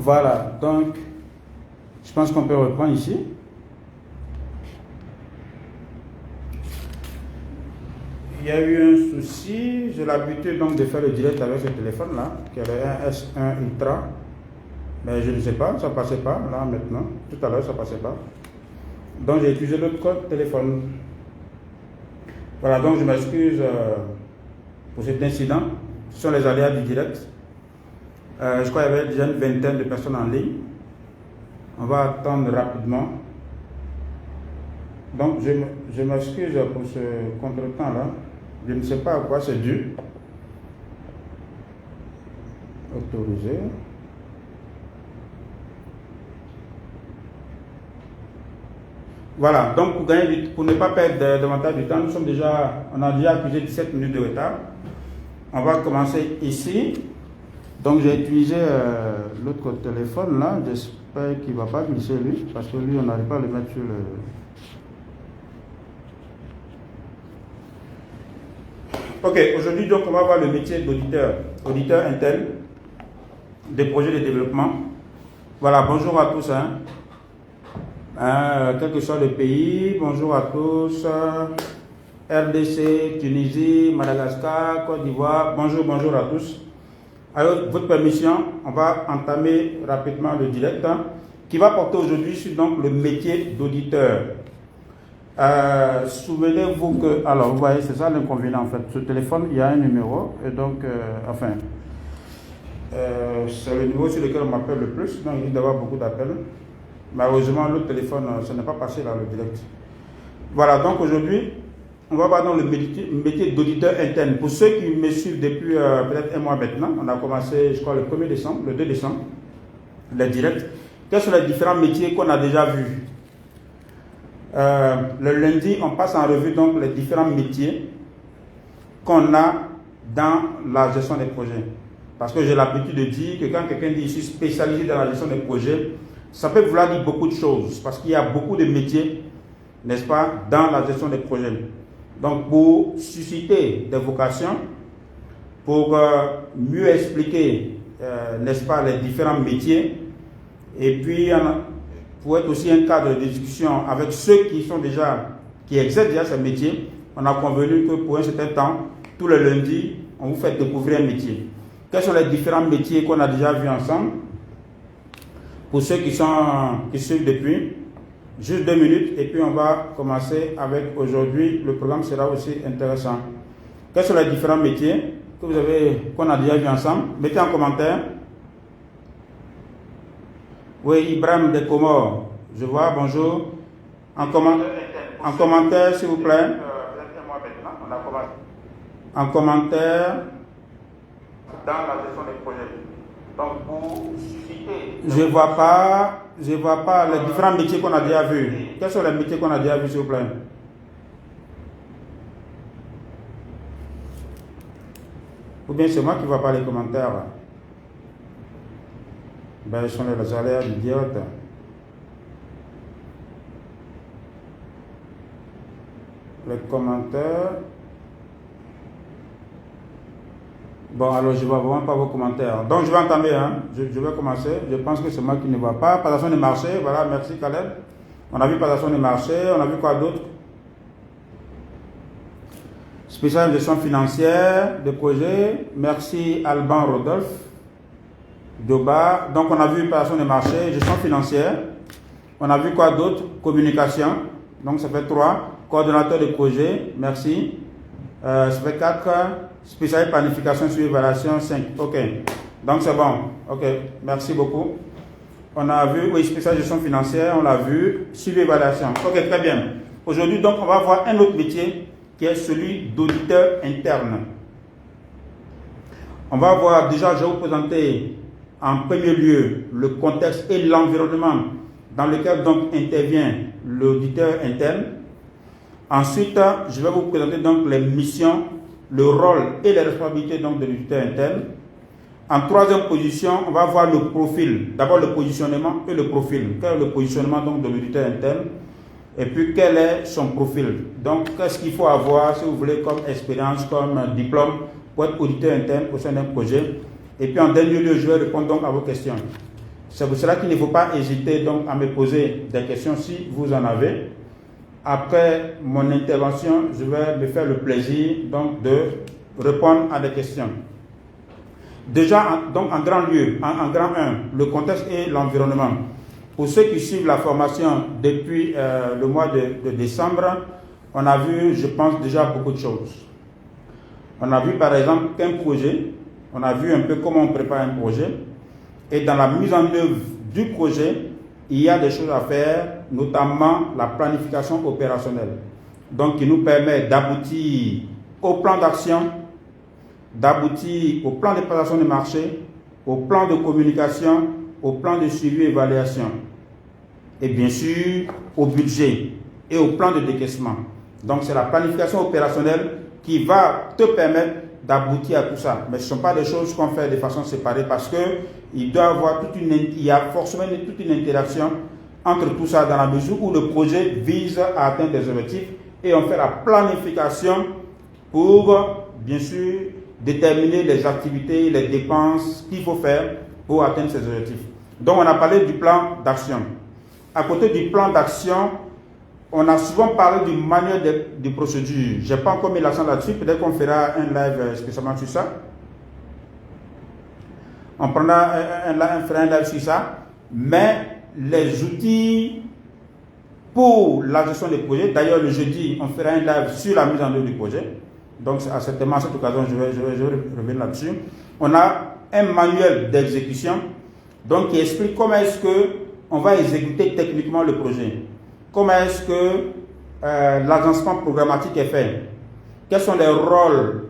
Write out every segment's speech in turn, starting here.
Voilà, donc je pense qu'on peut reprendre ici. Il y a eu un souci, j'ai l'habitude donc de faire le direct avec ce téléphone là, qui est un S1 Ultra, mais je ne sais pas, ça ne passait pas là maintenant, tout à l'heure ça ne passait pas. Donc j'ai utilisé l'autre téléphone. Voilà, donc je m'excuse pour cet incident, ce sont les aléas du direct. Je crois qu'il y avait déjà une vingtaine de personnes en ligne. On va attendre rapidement. Donc je m'excuse pour ce contretemps là. Je ne sais pas à quoi c'est dû. Autoriser. Voilà, donc pour ne pas perdre davantage de temps, on a déjà accusé 17 minutes de retard. On va commencer ici. Donc j'ai utilisé l'autre téléphone là, j'espère qu'il ne va pas glisser lui, parce que lui on n'arrive pas à le mettre sur le... Ok, aujourd'hui donc on va voir le métier d'auditeur, auditeur interne des projets de développement. Voilà, bonjour à tous, quel que soit le pays, bonjour à tous, RDC, Tunisie, Madagascar, Côte d'Ivoire, bonjour à tous. Alors, votre permission, on va entamer rapidement le direct qui va porter aujourd'hui sur donc, le métier d'auditeur. Souvenez-vous que, alors vous voyez, c'est ça l'inconvénient en fait. Ce téléphone, il y a un numéro, et donc, c'est le numéro sur lequel on m'appelle le plus, donc il risque d'avoir beaucoup d'appels. Malheureusement, l'autre téléphone, ça n'est pas passé là, le direct. Voilà, donc aujourd'hui, on va voir dans le métier d'auditeur interne. Pour ceux qui me suivent depuis peut-être un mois maintenant, on a commencé, je crois, le 1er décembre, le 2 décembre, les directs. Quels sont les différents métiers qu'on a déjà vus? Le lundi, on passe en revue donc les différents métiers qu'on a dans la gestion des projets. Parce que j'ai l'habitude de dire que quand quelqu'un dit je suis spécialisé dans la gestion des projets, ça peut vouloir dire beaucoup de choses. Parce qu'il y a beaucoup de métiers, n'est-ce pas, dans la gestion des projets. Donc, pour susciter des vocations, pour mieux expliquer, n'est-ce pas, les différents métiers, et puis pour être aussi un cadre de discussion avec ceux qui exercent déjà ce métier, on a convenu que pour un certain temps, tous les lundis, on vous fait découvrir un métier. Quels sont les différents métiers qu'on a déjà vus ensemble? Pour ceux qui suivent depuis, juste 2 minutes et puis on va commencer avec aujourd'hui. Le programme sera aussi intéressant. Quels sont les différents métiers qu'on a déjà vu ensemble? Mettez en commentaire. Oui, Ibrahim de Comores, je vois, bonjour. En commentaire, s'il vous plaît. En commentaire, dans la gestion des projets. Donc, pour susciter... Je ne vois pas les différents métiers qu'on a déjà vus. Quels sont les métiers qu'on a déjà vus, s'il vous plaît? Ou bien c'est moi qui ne vois pas les commentaires là. Ben, ce sont les aléas du direct. Les commentaires. Bon, alors je ne vois vraiment pas vos commentaires. Donc je vais entamer, je vais commencer. Je pense que c'est moi qui ne vois pas. Passation des marchés, voilà, merci Caleb. On a vu passation des marchés, on a vu quoi d'autre? Spécial gestion financière de projet, merci Alban Rodolphe. Doba, donc on a vu passation des marchés, gestion financière. On a vu quoi d'autre? Communication, donc ça fait 3. Coordonnateur de projet, merci. Ça fait 4. Spécial planification sur évaluation 5. Ok. Donc c'est bon. Ok. Merci beaucoup. On a vu, oui, spécial gestion financière, on l'a vu. Suivi évaluation. Ok, très bien. Aujourd'hui, donc, on va voir un autre métier qui est celui d'auditeur interne. On va voir, déjà, je vais vous présenter en premier lieu le contexte et l'environnement dans lequel donc intervient l'auditeur interne. Ensuite, je vais vous présenter donc les missions, le rôle et les responsabilités donc de l'auditeur interne. En troisième position, on va voir le profil. D'abord le positionnement et le profil. Quel est le positionnement donc de l'auditeur interne? Et puis quel est son profil? Donc qu'est-ce qu'il faut avoir, si vous voulez, comme expérience, comme diplôme pour être auditeur interne au sein d'un projet? Et puis en dernier lieu, je vais répondre donc à vos questions. C'est pour cela qu'il ne faut pas hésiter donc à me poser des questions si vous en avez. Après mon intervention, je vais me faire le plaisir donc de répondre à des questions. Déjà, donc en grand lieu, en grand 1, le contexte et l'environnement. Pour ceux qui suivent la formation depuis le mois de décembre, on a vu, je pense, déjà beaucoup de choses. On a vu par exemple qu'un projet, on a vu un peu comment on prépare un projet, et dans la mise en œuvre du projet, il y a des choses à faire, notamment la planification opérationnelle. Donc, qui nous permet d'aboutir au plan d'action, d'aboutir au plan de préparation de marché, au plan de communication, au plan de suivi et évaluation. Et bien sûr, au budget et au plan de décaissement. Donc, c'est la planification opérationnelle qui va te permettre d'aboutir à tout ça. Mais ce ne sont pas des choses qu'on fait de façon séparée parce qu'il doit y avoir il y a forcément toute une interaction entre tout ça dans la mesure où le projet vise à atteindre des objectifs et on fait la planification pour, bien sûr, déterminer les activités, les dépenses qu'il faut faire pour atteindre ces objectifs. Donc, on a parlé du plan d'action. À côté du plan d'action, on a souvent parlé du manuel de procédure. Je n'ai pas encore mis l'accent là-dessus. Peut-être qu'on fera un live spécialement sur ça. On prendra un live sur ça. Mais les outils pour la gestion des projets, d'ailleurs le jeudi, on fera un live sur la mise en œuvre du projet. Donc, certainement, à cette occasion, je vais revenir là-dessus. On a un manuel d'exécution donc, qui explique comment est-ce qu'on va exécuter techniquement le projet. Comment est-ce que l'agencement programmatique est fait? Quels sont les rôles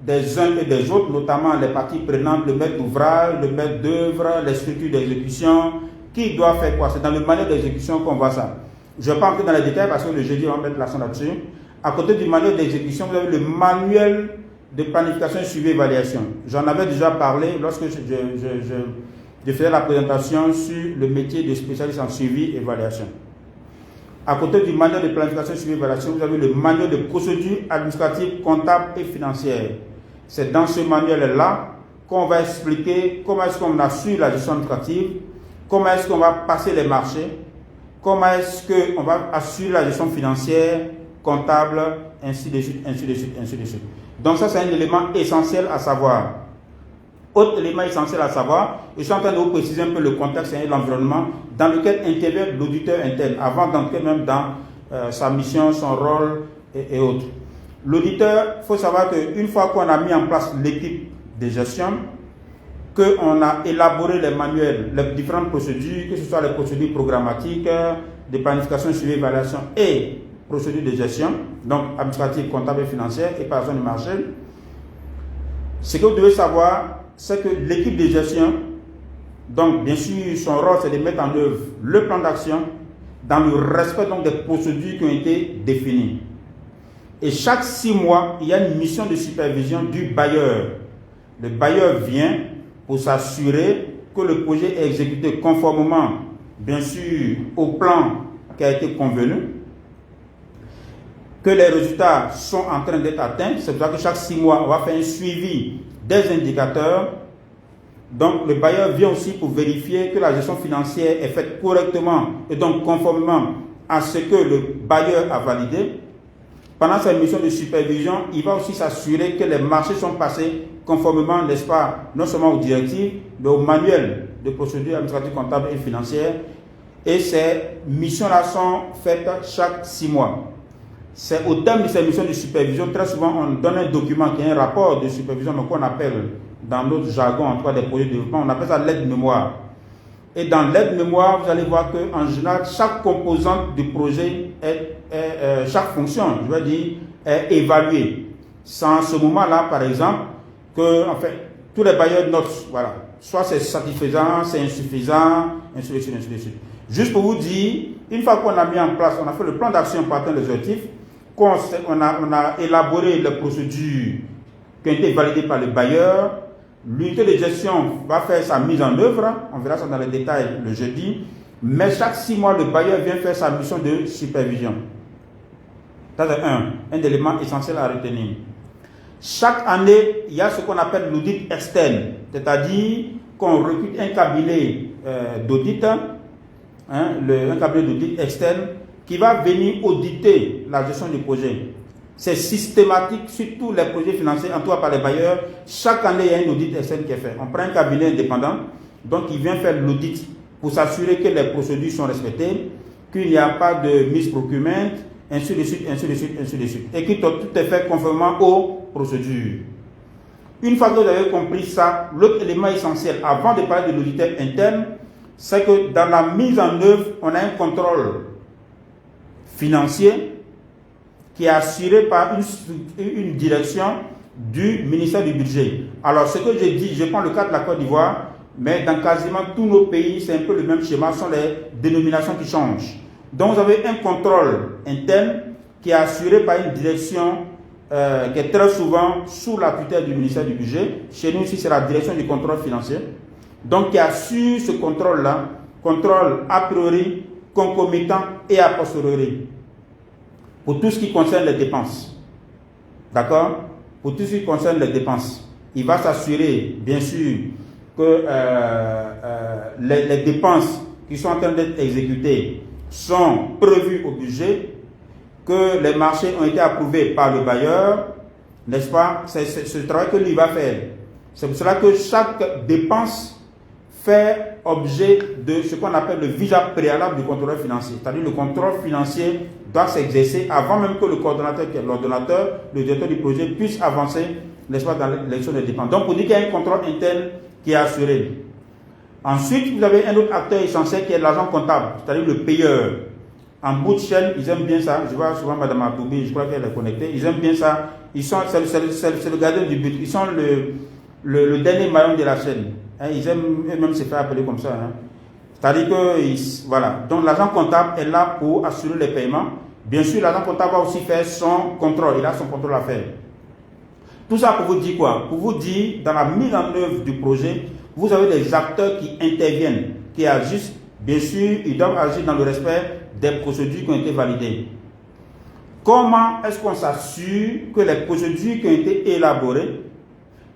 des uns et des autres, notamment les parties prenantes, le maître d'ouvrage, le maître d'œuvre, les structures d'exécution, qui doit faire quoi? C'est dans le manuel d'exécution qu'on voit ça. Je ne vais pas entrer dans les détails parce que le jeudi, on va mettre l'accent là-dessus. À côté du manuel d'exécution, vous avez le manuel de planification, suivi et évaluation. J'en avais déjà parlé lorsque je faisais la présentation sur le métier de spécialiste en suivi et évaluation. À côté du manuel de planification, suivi et évaluation, vous avez le manuel de procédure administrative, comptable et financière. C'est dans ce manuel-là qu'on va expliquer comment est-ce qu'on assure la gestion administrative, comment est-ce qu'on va passer les marchés, comment est-ce qu'on va assurer la gestion financière, comptable, ainsi de suite, ainsi de suite, ainsi de suite. Donc ça, c'est un élément essentiel à savoir. Autre élément essentiel à savoir, je suis en train de vous préciser un peu le contexte et l'environnement dans lequel intervient l'auditeur interne, avant d'entrer même dans sa mission, son rôle et autres. L'auditeur, il faut savoir qu'une fois qu'on a mis en place l'équipe de gestion, qu'on a élaboré les manuels, les différentes procédures, que ce soit les procédures programmatiques, de planification, suivi, évaluation et procédures de gestion, donc administrative, comptable et financière et par exemple de marché, ce que vous devez savoir, c'est que l'équipe de gestion, donc bien sûr, son rôle, c'est de mettre en œuvre le plan d'action dans le respect donc, des procédures qui ont été définies. Et chaque 6 mois, il y a une mission de supervision du bailleur. Le bailleur vient pour s'assurer que le projet est exécuté conformément, bien sûr, au plan qui a été convenu, que les résultats sont en train d'être atteints. C'est pour ça que chaque 6 mois, on va faire un suivi des indicateurs. Donc, le bailleur vient aussi pour vérifier que la gestion financière est faite correctement et donc conformément à ce que le bailleur a validé. Pendant cette mission de supervision, il va aussi s'assurer que les marchés sont passés conformément, n'est-ce pas, non seulement aux directives, mais au manuel de procédure administrative, comptable et financière. Et ces missions-là sont faites chaque 6 mois. C'est au terme de ces missions de supervision, très souvent on donne un document qui est un rapport de supervision, donc qu'on appelle dans notre jargon, en tout cas des projets de développement, on appelle ça l'aide-mémoire. Et dans l'aide-mémoire, vous allez voir qu'en général, chaque composante du projet, chaque fonction, je veux dire, est évaluée. C'est en ce moment-là, par exemple, que en fait, tous les bailleurs notent, voilà, soit c'est satisfaisant, c'est insuffisant, ainsi de suite, ainsi de suite. Juste pour vous dire, une fois qu'on a mis en place, on a fait le plan d'action pour atteindre les objectifs, on a élaboré les procédures qui ont été validées par le bailleur, l'unité de gestion va faire sa mise en œuvre, on verra ça dans les détails le jeudi, mais chaque 6 mois, le bailleur vient faire sa mission de supervision. Ça, c'est un élément essentiel à retenir. Chaque année, il y a ce qu'on appelle l'audit externe, c'est-à-dire qu'on recrute un cabinet d'audit, hein, un cabinet d'audit externe qui va venir auditer la gestion du projet. C'est systématique sur tous les projets financés, en tout cas par les bailleurs. Chaque année, il y a un audit externe qui est fait. On prend un cabinet indépendant, donc il vient faire l'audit pour s'assurer que les procédures sont respectées, qu'il n'y a pas de misprocurement, ainsi de suite, ainsi de suite, ainsi de suite. Et que tout est fait conformément aux procédures. Une fois que vous avez compris ça, l'autre élément essentiel, avant de parler de l'auditeur interne, c'est que dans la mise en œuvre, on a un contrôle financier qui est assuré par une direction du ministère du Budget. Alors, ce que j'ai dit, je prends le cas de la Côte d'Ivoire, mais dans quasiment tous nos pays, c'est un peu le même schéma, ce sont les dénominations qui changent. Donc, vous avez un contrôle interne qui est assuré par une direction qui est très souvent sous la tutelle du ministère du Budget. Chez nous, ici, c'est la direction du contrôle financier. Donc, qui assure ce contrôle-là, contrôle a priori, concomitant et a posteriori, pour tout ce qui concerne les dépenses. D'accord? Pour tout ce qui concerne les dépenses. Il va s'assurer, bien sûr, que les dépenses qui sont en train d'être exécutées sont prévues au budget, que les marchés ont été approuvés par le bailleur, n'est-ce pas? C'est ce travail que lui va faire. C'est pour cela que chaque dépense fait objet de ce qu'on appelle le visa préalable du contrôleur financier. C'est-à-dire le contrôle financier doit s'exercer avant même que le coordonnateur, qui est l'ordonnateur, le directeur du projet, puisse avancer, n'est-ce pas, dans l'élection des dépenses. Donc, pour dire qu'il y a un contrôle interne qui est assuré. Ensuite, vous avez un autre acteur essentiel qui est l'agent comptable, c'est-à-dire le payeur. En bout de chaîne, ils aiment bien ça. Je vois souvent Mme Aboubi, je crois qu'elle est connectée. Ils aiment bien ça. C'est le gardien du but. Ils sont le dernier maillon de la chaîne. Hein, ils aiment eux-mêmes se faire appeler comme ça. Hein. C'est-à-dire que, voilà. Donc, l'agent comptable est là pour assurer les paiements. Bien sûr, l'agent comptable va aussi faire son contrôle. Il a son contrôle à faire. Tout ça pour vous dire quoi? Pour vous dire, dans la mise en œuvre du projet, vous avez des acteurs qui interviennent, qui agissent. Bien sûr, ils doivent agir dans le respect des procédures qui ont été validées. Comment est-ce qu'on s'assure que les procédures qui ont été élaborées,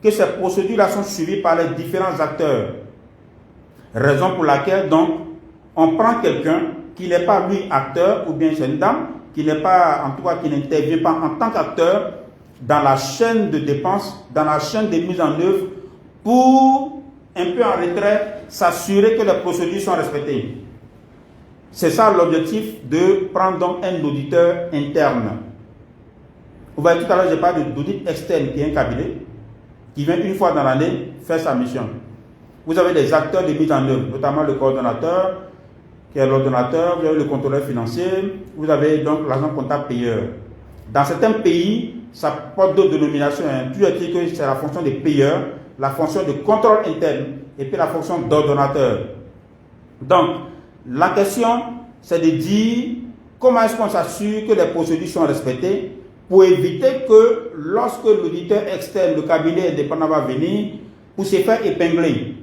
que ces procédures-là sont suivies par les différents acteurs? Raison pour laquelle, donc, on prend quelqu'un qui n'est pas, lui, acteur, ou bien c'est une dame, qui n'est pas, en tout cas, qui n'intervient pas en tant qu'acteur dans la chaîne de dépenses, dans la chaîne de mise en œuvre, pour, un peu en retrait, s'assurer que les procédures sont respectées. C'est ça l'objectif de prendre donc un auditeur interne. Vous voyez, tout à l'heure, j'ai parlé d'audit externe qui est un cabinet qui vient une fois dans l'année faire sa mission. Vous avez des acteurs de mise en œuvre, notamment le coordonnateur, qui est l'ordonnateur, vous avez le contrôleur financier, vous avez donc l'agent comptable payeur. Dans certains pays, ça porte d'autres dénominations. Tu as dit que c'est la fonction de payeur, la fonction de contrôle interne et puis la fonction d'ordonnateur. Donc, la question, c'est de dire comment est-ce qu'on s'assure que les procédures sont respectées pour éviter que lorsque l'auditeur externe, le cabinet indépendant va venir, pour se faire épingler.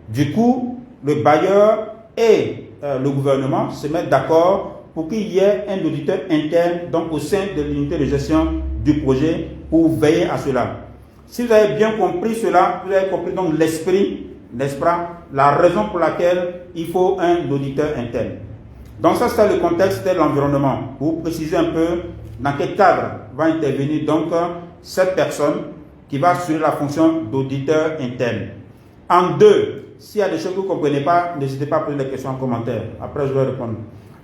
Du coup, le bailleur et le gouvernement se mettent d'accord pour qu'il y ait un auditeur interne donc au sein de l'unité de gestion du projet pour veiller à cela. Si vous avez bien compris cela, vous avez compris donc l'esprit, n'est-ce pas, la raison pour laquelle il faut un auditeur interne. Donc ça, c'est le contexte de l'environnement. Pour préciser un peu dans quel cadre va intervenir donc cette personne qui va assurer la fonction d'auditeur interne. En deux, s'il y a des choses que vous ne comprenez pas, n'hésitez pas à poser des questions en commentaire. Après, je vais répondre.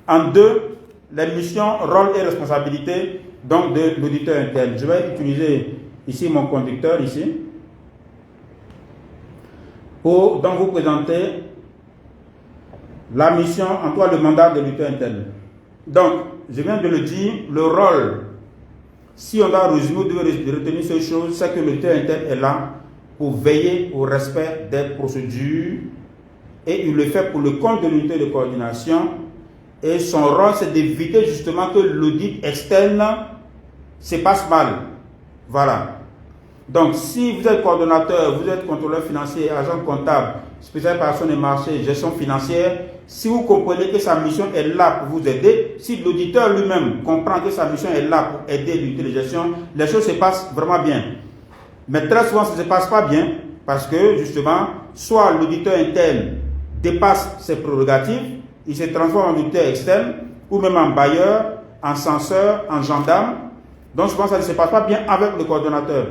En deux, les missions, rôles et responsabilités donc de l'auditeur interne. Je vais utiliser ici mon conducteur ici pour donc vous présenter la mission, en tout cas le mandat de l'auditeur interne. Donc, je viens de le dire, le rôle, si on doit résumer, vous devez retenir ces choses, c'est que l'auditeur interne est là pour veiller au respect des procédures et il le fait pour le compte de l'unité de coordination et son rôle c'est d'éviter justement que l'audit externe se passe mal. Voilà. Donc si vous êtes coordonnateur, vous êtes contrôleur financier, agent comptable, spécialisation des marchés, gestion financière, si vous comprenez que sa mission est là pour vous aider, si l'auditeur lui-même comprend que sa mission est là pour aider l'unité de gestion, les choses se passent vraiment bien. Mais très souvent, ça ne se passe pas bien parce que, justement, soit l'auditeur interne dépasse ses prérogatives, il se transforme en auditeur externe, ou même en bailleur, en censeur, en gendarme. Donc souvent ça ne se passe pas bien avec le coordonnateur.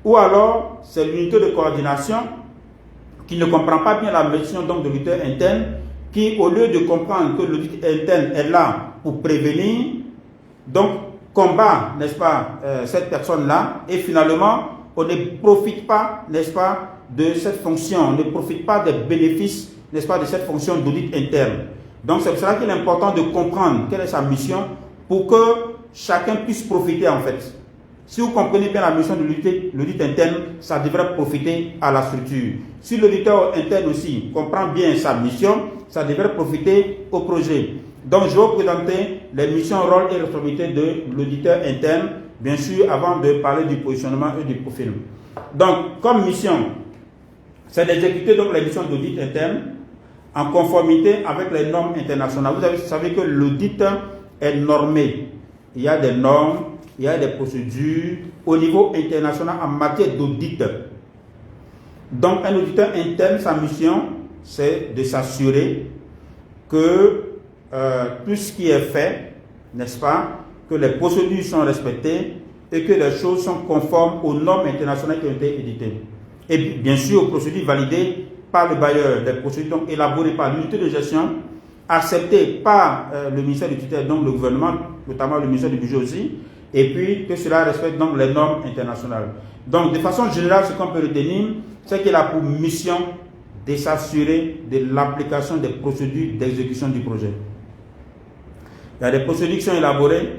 Ou alors c'est l'unité de coordination qui ne comprend pas bien la mission donc de l'auditeur interne, qui au lieu de comprendre que l'audit interne est là pour prévenir, donc combat, n'est-ce pas, cette personne-là, et finalement on ne profite pas, n'est-ce pas, de cette fonction, on ne profite pas des bénéfices, n'est-ce pas, de cette fonction d'audit interne. Donc c'est pour cela qu'il est important de comprendre quelle est sa mission pour que chacun puisse profiter en fait. Si vous comprenez bien la mission de l'audit interne, ça devrait profiter à la structure. Si l'auditeur interne aussi comprend bien sa mission, ça devrait profiter au projet. Donc je vais vous présenter les missions, rôles et responsabilités de l'auditeur interne, bien sûr avant de parler du positionnement et du profil. Donc comme mission, c'est d'exécuter donc les missions d'audit interne en conformité avec les normes internationales. Vous savez que l'audit est normé. Il y a des normes, il y a des procédures au niveau international en matière d'audit. Donc un auditeur interne, sa mission, c'est de s'assurer que tout ce qui est fait, n'est-ce pas, que les procédures sont respectées et que les choses sont conformes aux normes internationales qui ont été éditées. Et bien sûr, aux procédures validées par le bailleur, des procédures donc élaborées par l'unité de gestion, acceptées par le ministère du tutelle, donc le gouvernement, notamment le ministère du budget aussi, et puis que cela respecte donc les normes internationales. Donc de façon générale, ce qu'on peut retenir, c'est qu'il a pour mission de s'assurer de l'application des procédures d'exécution du projet. Il y a des procédures qui sont élaborées.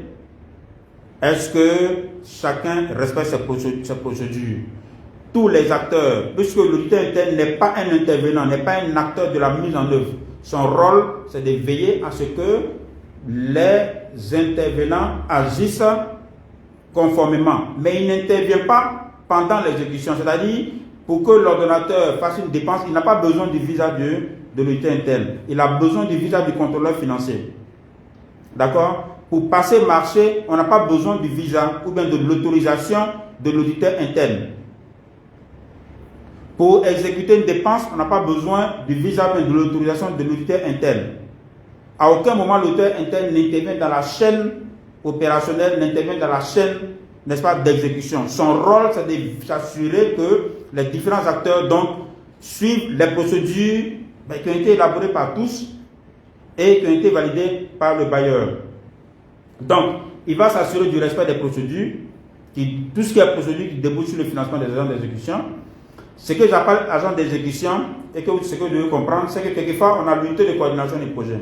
Est-ce que chacun respecte ces procédures? Tous les acteurs, puisque l'auditeur interne n'est pas un intervenant, n'est pas un acteur de la mise en œuvre. Son rôle, c'est de veiller à ce que les intervenants agissent conformément. Mais il n'intervient pas pendant l'exécution, c'est-à-dire pour que l'ordonnateur fasse une dépense, il n'a pas besoin du visa de l'auditeur interne. Il a besoin du visa du contrôleur financier. D'accord? Pour passer marché, on n'a pas besoin du visa ou bien de l'autorisation de l'auditeur interne. Pour exécuter une dépense, on n'a pas besoin du visa ou de l'autorisation de l'auditeur interne. À aucun moment, l'auditeur interne n'intervient dans la chaîne opérationnelle, n'intervient dans la chaîne, n'est-ce pas, d'exécution. Son rôle, c'est de s'assurer que les différents acteurs donc suivent les procédures qui ont été élaborées par tous et qui ont été validées par le bailleur. Donc, il va s'assurer du respect des procédures, tout ce qui est procédure qui débouche sur le financement des agents d'exécution. Ce que j'appelle agent d'exécution, et que ce que vous devez comprendre, c'est que quelquefois, on a l'unité de coordination des projets.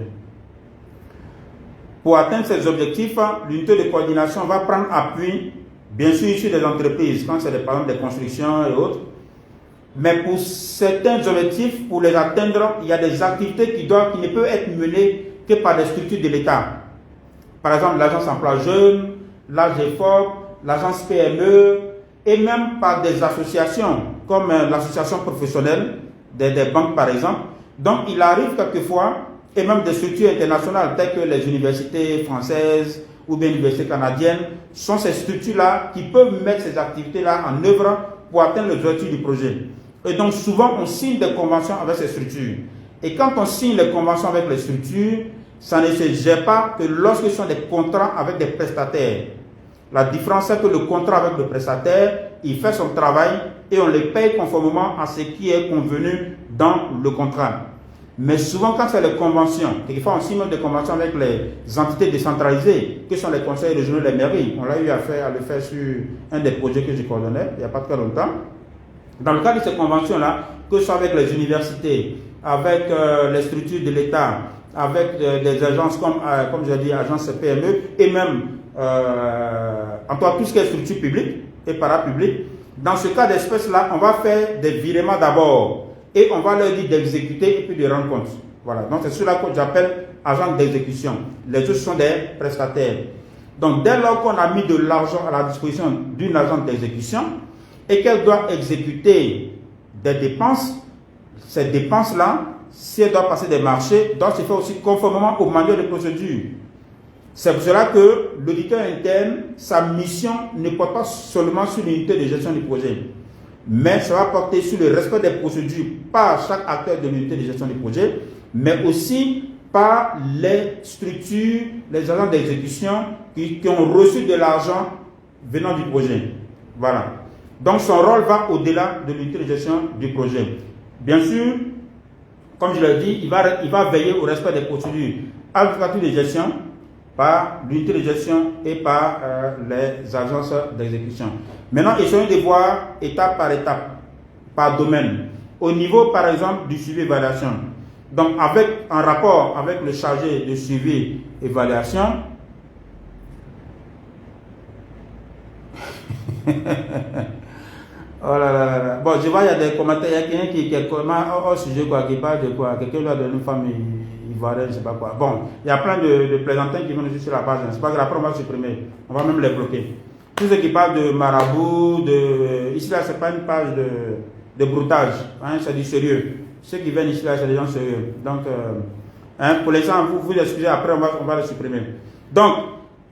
Pour atteindre ces objectifs, l'unité de coordination va prendre appui, bien sûr, sur des entreprises, quand c'est par exemple des constructions et autres. Mais pour certains objectifs, pour les atteindre, il y a des activités qui ne peuvent être menées que par des structures de l'État. Par exemple, l'agence emploi jeune, l'AGEFOP, l'agence PME, et même par des associations, comme l'association professionnelle des banques par exemple. Donc il arrive quelquefois, et même des structures internationales telles que les universités françaises ou bien les universités canadiennes, sont ces structures-là qui peuvent mettre ces activités-là en œuvre pour atteindre les objectifs du projet. Et donc souvent on signe des conventions avec ces structures. Et quand on signe les conventions avec les structures, ça ne se gère pas que lorsque ce sont des contrats avec des prestataires. La différence, c'est que le contrat avec le prestataire, il fait son travail et on le paye conformément à ce qui est convenu dans le contrat. Mais souvent, quand c'est les conventions, quelquefois on signe des conventions avec les entités décentralisées, que sont les conseils régionaux, les mairies. On l'a eu à le faire sur un des projets que j'ai coordonné il n'y a pas très longtemps. Dans le cadre de ces conventions-là, que ce soit avec les universités, avec les structures de l'État, avec des agences comme je dis, agences PME, et même en tout ce qui est structure publique et parapublique, dans ce cas d'espèce-là, on va faire des virements d'abord et on va leur dire d'exécuter et puis de rendre compte. Voilà, donc c'est cela que j'appelle agent d'exécution. Les autres sont des prestataires. Donc dès lors qu'on a mis de l'argent à la disposition d'une agence d'exécution et qu'elle doit exécuter des dépenses, ces dépenses-là, si elle doit passer des marchés, doit se faire aussi conformément au manuel de procédure. C'est pour cela que l'auditeur interne, sa mission ne porte pas seulement sur l'unité de gestion du projet. mais ça va porter sur le respect des procédures par chaque acteur de l'unité de gestion du projet, mais aussi par les structures, les agents d'exécution qui ont reçu de l'argent venant du projet. Voilà. Donc son rôle va au-delà de l'unité de gestion du projet. Bien sûr, comme je l'ai dit, il va veiller au respect des procédures administratives de gestion par l'unité de gestion et par les agences d'exécution. Maintenant, essayons de voir étape par étape, par domaine. Au niveau, par exemple, du suivi et évaluation. Donc, en rapport avec le chargé de suivi et évaluation, oh là là là. Bon, je vois, il y a des commentaires, il y a quelqu'un qui est au sujet, quoi, qui parle de quoi. Quelqu'un doit donner une femme ivoirienne, je ne sais pas quoi. Bon, il y a plein de plaisantins qui viennent sur la page. C'est pas grave, après on va supprimer. On va même les bloquer. Tous ceux qui parlent de marabout, ici là, ce n'est pas une page de broutage, hein, c'est du sérieux. Ceux qui viennent ici là, c'est des gens sérieux. Donc, pour l'instant, vous excusez, après on va les supprimer. Donc,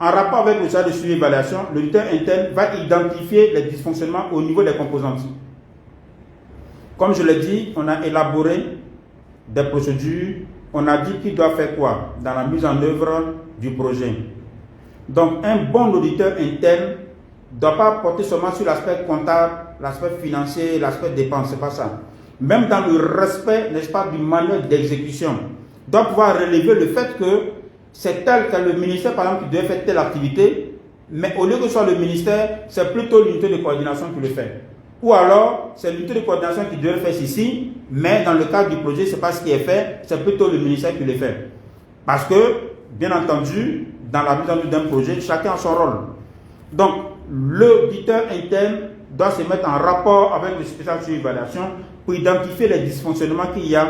en rapport avec le chargé de suivi et évaluation, l'auditeur interne va identifier les dysfonctionnements au niveau des composantes. Comme je l'ai dit, on a élaboré des procédures, on a dit qui doit faire quoi dans la mise en œuvre du projet. Donc, un bon auditeur interne ne doit pas porter seulement sur l'aspect comptable, l'aspect financier, l'aspect dépense, ce n'est pas ça. Même dans le respect, n'est-ce pas, du manuel d'exécution, doit pouvoir relever le fait que c'est tel que le ministère, par exemple, qui devait faire telle activité, mais au lieu que ce soit le ministère, c'est plutôt l'unité de coordination qui le fait. Ou alors, c'est l'unité de coordination qui devait faire ceci, mais dans le cadre du projet, ce n'est pas ce qui est fait, c'est plutôt le ministère qui le fait. Parce que, bien entendu, dans la mise en œuvre d'un projet, chacun a son rôle. Donc, l'auditeur interne doit se mettre en rapport avec le spécialiste de l'évaluation pour identifier les dysfonctionnements qu'il y a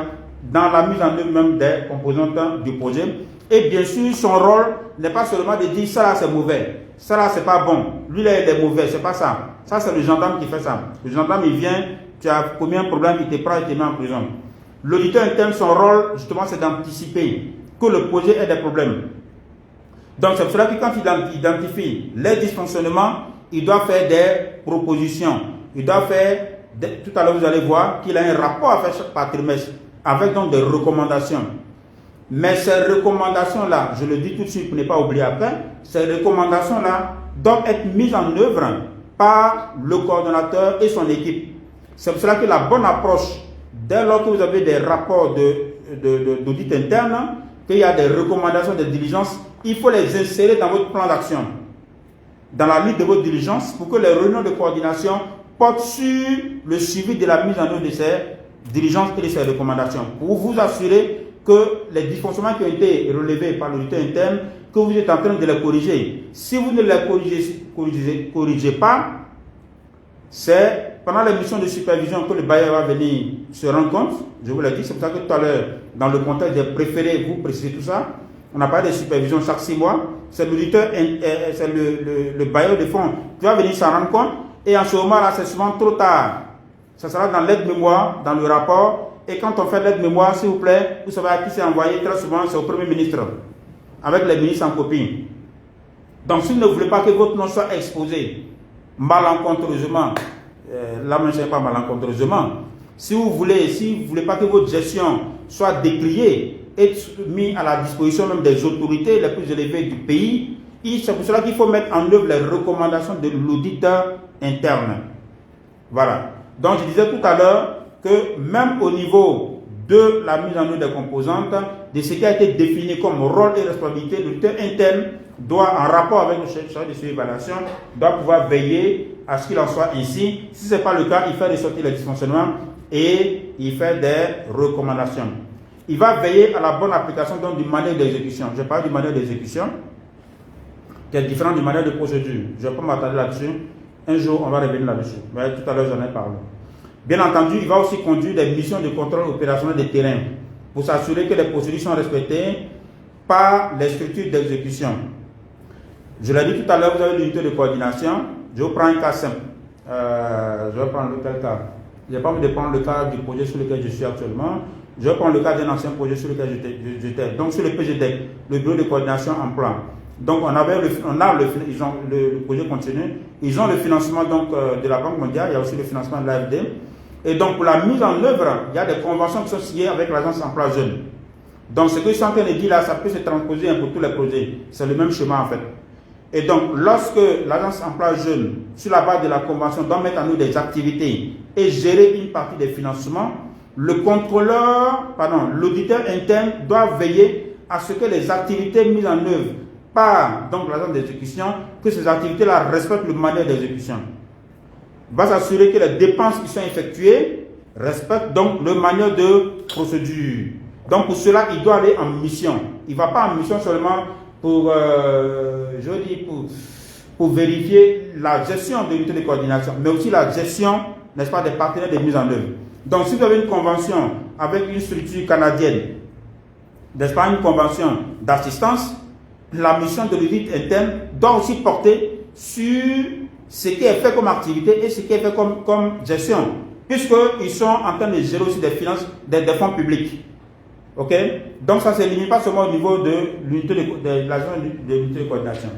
dans la mise en œuvre même des composantes du projet. Et bien sûr, son rôle n'est pas seulement de dire ça là c'est mauvais, ça là c'est pas bon, lui là il est mauvais, c'est pas ça. Ça c'est le gendarme qui fait ça. Le gendarme il vient, tu as commis un problème, il te prend et te met en prison. L'auditeur interne, son rôle justement c'est d'anticiper que le projet ait des problèmes. Donc c'est pour cela que quand il identifie les dysfonctionnements, il doit faire des propositions. Il doit faire, tout à l'heure vous allez voir qu'il a un rapport à faire par trimestre avec donc des recommandations. Mais ces recommandations-là, je le dis tout de suite pour ne pas oublier après, ces recommandations-là doivent être mises en œuvre par le coordonnateur et son équipe. C'est pour cela que la bonne approche, dès lors que vous avez des rapports d'audit interne, qu'il y a des recommandations de diligence, il faut les insérer dans votre plan d'action, dans la liste de votre diligence, pour que les réunions de coordination portent sur le suivi de la mise en œuvre de ces diligences et de ces recommandations, pour vous assurer que les dysfonctionnements qui ont été relevés par l'auditeur interne, que vous êtes en train de les corriger. Si vous ne les corrigez pas, c'est pendant les missions de supervision que le bailleur va venir se rendre compte. Je vous l'ai dit, c'est pour ça que tout à l'heure, dans le contexte, j'ai préféré vous préciser tout ça. On a parlé de supervision chaque 6 mois. C'est l'auditeur, c'est le bailleur de fonds qui va venir s'en rendre compte. Et en ce moment-là, c'est souvent trop tard. Ça sera dans l'aide-mémoire, dans le rapport. Et quand on fait l'aide-mémoire, s'il vous plaît, vous savez à qui c'est envoyé, très souvent, c'est au Premier ministre, avec les ministres en copie. Donc, si vous ne voulez pas que votre nom soit exposé malencontreusement, là, je ne sais pas malencontreusement, si vous voulez pas que votre gestion soit décriée et mise à la disposition même des autorités les plus élevées du pays, c'est pour cela qu'il faut mettre en œuvre les recommandations de l'auditeur interne. Voilà. Donc, je disais tout à l'heure que même au niveau de la mise en œuvre des composantes, de ce qui a été défini comme rôle et responsabilité, l'auditeur interne doit, en rapport avec le chargé de suivi et évaluation, doit pouvoir veiller à ce qu'il en soit ainsi. Si ce n'est pas le cas, il fait ressortir les dysfonctionnements et il fait des recommandations. Il va veiller à la bonne application donc, du manuel d'exécution. Je parle du manuel d'exécution, qui est différent du manuel de procédure. Je ne vais pas m'attarder là-dessus. Un jour, on va revenir là-dessus. Mais tout à l'heure, j'en ai parlé. Bien entendu, il va aussi conduire des missions de contrôle opérationnel de terrain pour s'assurer que les procédures sont respectées par les structures d'exécution. Je l'ai dit tout à l'heure, vous avez l'unité de coordination. Je vous prends un cas simple. Je vais prendre quel cas? Je n'ai pas envie de prendre le cas du projet sur lequel je suis actuellement. Je vais prendre le cas d'un ancien projet sur lequel j'étais. Donc sur le PGDEC, le bureau de coordination emploi. Donc le projet continue. Ils ont le financement donc, de la Banque mondiale, il y a aussi le financement de l'AFD. Et donc pour la mise en œuvre, il y a des conventions qui sont signées avec l'Agence Emploi Jeune. Donc ce que je suis en train de dire là, ça peut se transposer pour tous les projets. C'est le même chemin en fait. Et donc lorsque l'Agence Emploi Jeune, sur la base de la convention, doit mettre en œuvre des activités et gérer une partie des financements, l'auditeur interne doit veiller à ce que les activités mises en œuvre par donc l'agence d'exécution, que ces activités-là respectent le manuel d'exécution. Il va s'assurer que les dépenses qui sont effectuées respectent donc le manuel de procédure. Donc pour cela, il doit aller en mission. Il ne va pas en mission seulement pour vérifier la gestion de l'unité de coordination, mais aussi la gestion, n'est-ce pas, des partenaires de mise en œuvre. Donc si vous avez une convention avec une structure canadienne, n'est-ce pas, une convention d'assistance, la mission de l'audit interne doit aussi porter sur ce qui est fait comme activité et ce qui est fait comme gestion, puisqu'ils sont en train de gérer aussi des finances, des fonds publics. Ok? Donc ça ne se limite pas seulement au niveau de l'unité de l'agence de l'unité de coordination.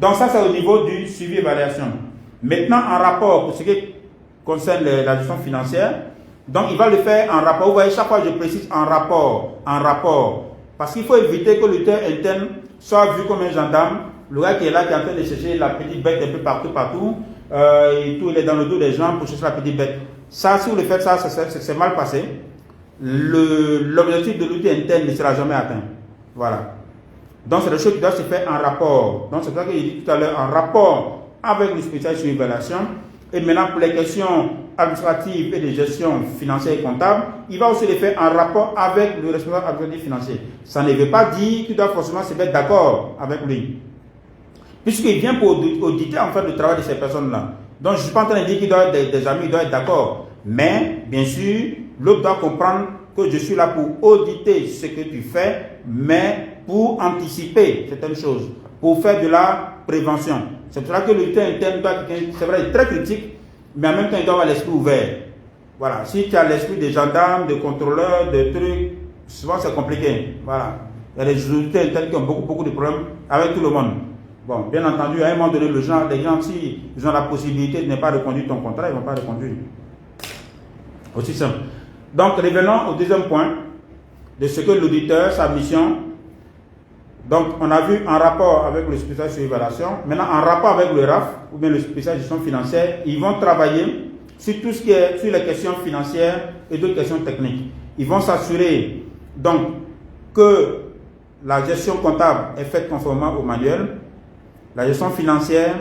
Donc ça, c'est au niveau du suivi et évaluation. Maintenant, en rapport, pour ce qui concerne la gestion financière, donc il va le faire en rapport. Vous voyez, chaque fois je précise en rapport. Parce qu'il faut éviter que l'auditeur interne soit vu comme un gendarme, le gars qui est là, qui est en train de chercher la petite bête un peu partout, et tout, il est dans le dos des gens pour chercher la petite bête. Ça, si vous le faites, ça c'est mal passé. L'objectif de l'auditeur interne ne sera jamais atteint. Voilà. Donc, c'est des choses qui doivent se faire en rapport. Donc, c'est pour ça que j'ai dit tout à l'heure, en rapport avec le spécialiste sur l'évaluation. Et maintenant, pour les questions administratives et de gestion financière et comptable, il va aussi les faire en rapport avec le responsable administratif financier. Ça ne veut pas dire qu'il doit forcément se mettre d'accord avec lui. Puisqu'il vient pour auditer en fait le travail de ces personnes-là. Donc, je ne suis pas en train de dire qu'il doit être des amis, il doit être d'accord. Mais, bien sûr, l'autre doit comprendre que je suis là pour auditer ce que tu fais, mais pour anticiper certaines choses, pour faire de la prévention. C'est pour cela que l'auditeur interne doit être, c'est vrai, très critique, mais en même temps, il doit avoir l'esprit ouvert. Voilà. Si tu as l'esprit des gendarmes, des contrôleurs, des trucs, souvent c'est compliqué. Voilà. Il y a des auditeurs internes qui ont beaucoup de problèmes avec tout le monde. Bon, bien entendu, à un moment donné, les gens, si ils ont la possibilité de ne pas reconduire ton contrat, ils ne vont pas reconduire. Aussi simple. Donc, revenons au deuxième point de ce que l'auditeur, sa mission. Donc, on a vu en rapport avec le spécialiste sur l'évaluation. Maintenant, en rapport avec le RAF, ou bien le spécialiste gestion financière, ils vont travailler sur tout ce qui est sur les questions financières et d'autres questions techniques. Ils vont s'assurer donc que la gestion comptable est faite conformément au manuel, la gestion financière,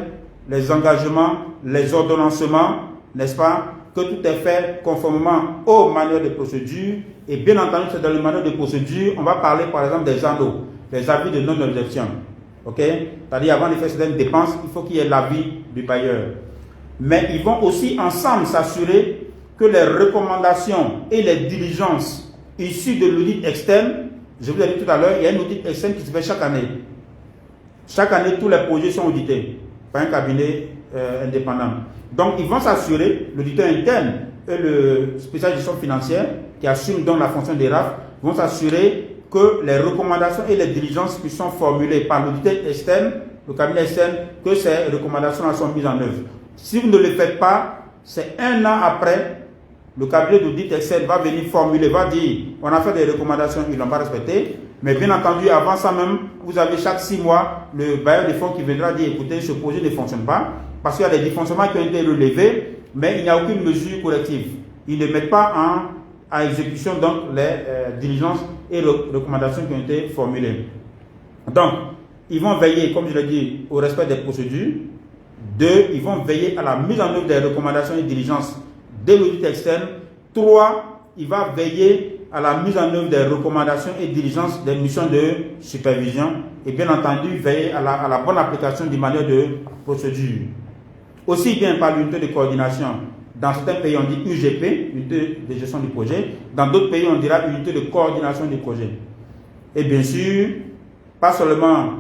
les engagements, les ordonnancements, n'est-ce pas, que tout est fait conformément au manuel de procédure. Et bien entendu, c'est dans le manuel de procédure, on va parler par exemple des ANO, les avis de non-objection. Ok? C'est-à-dire, avant de faire certaines dépenses, il faut qu'il y ait l'avis du bailleur. Mais ils vont aussi ensemble s'assurer que les recommandations et les diligences issues de l'audit externe, je vous ai dit tout à l'heure, il y a une audit externe qui se fait chaque année. Chaque année, tous les projets sont audités par un cabinet indépendant. Donc, ils vont s'assurer, l'auditeur interne et le spécialiste gestion financière, qui assume donc la fonction des RAF, vont s'assurer que les recommandations et les diligences qui sont formulées par l'auditeur externe, le cabinet externe, que ces recommandations-là sont mises en œuvre. Si vous ne le faites pas, c'est un an après, le cabinet d'audit externe va venir formuler, va dire, on a fait des recommandations, ils ne l'ont pas respectées. Mais bien entendu, avant ça même, vous avez chaque 6 mois le bailleur de fonds qui viendra dire, écoutez, ce projet ne fonctionne pas, parce qu'il y a des dysfonctionnements qui ont été relevés, mais il n'y a aucune mesure corrective. Ils ne mettent pas à exécution donc les diligences et les recommandations qui ont été formulées. Donc, ils vont veiller, comme je l'ai dit, au respect des procédures. 2, ils vont veiller à la mise en œuvre des recommandations et diligences de l'audit externe. 3, il va veiller à la mise en œuvre des recommandations et diligences des missions de supervision. Et bien entendu, veiller à la bonne application du manuel de procédure. Aussi bien par l'unité de coordination. Dans certains pays, on dit UGP, unité de gestion du projet. Dans d'autres pays, on dira unité de coordination du projet. Et bien sûr, pas seulement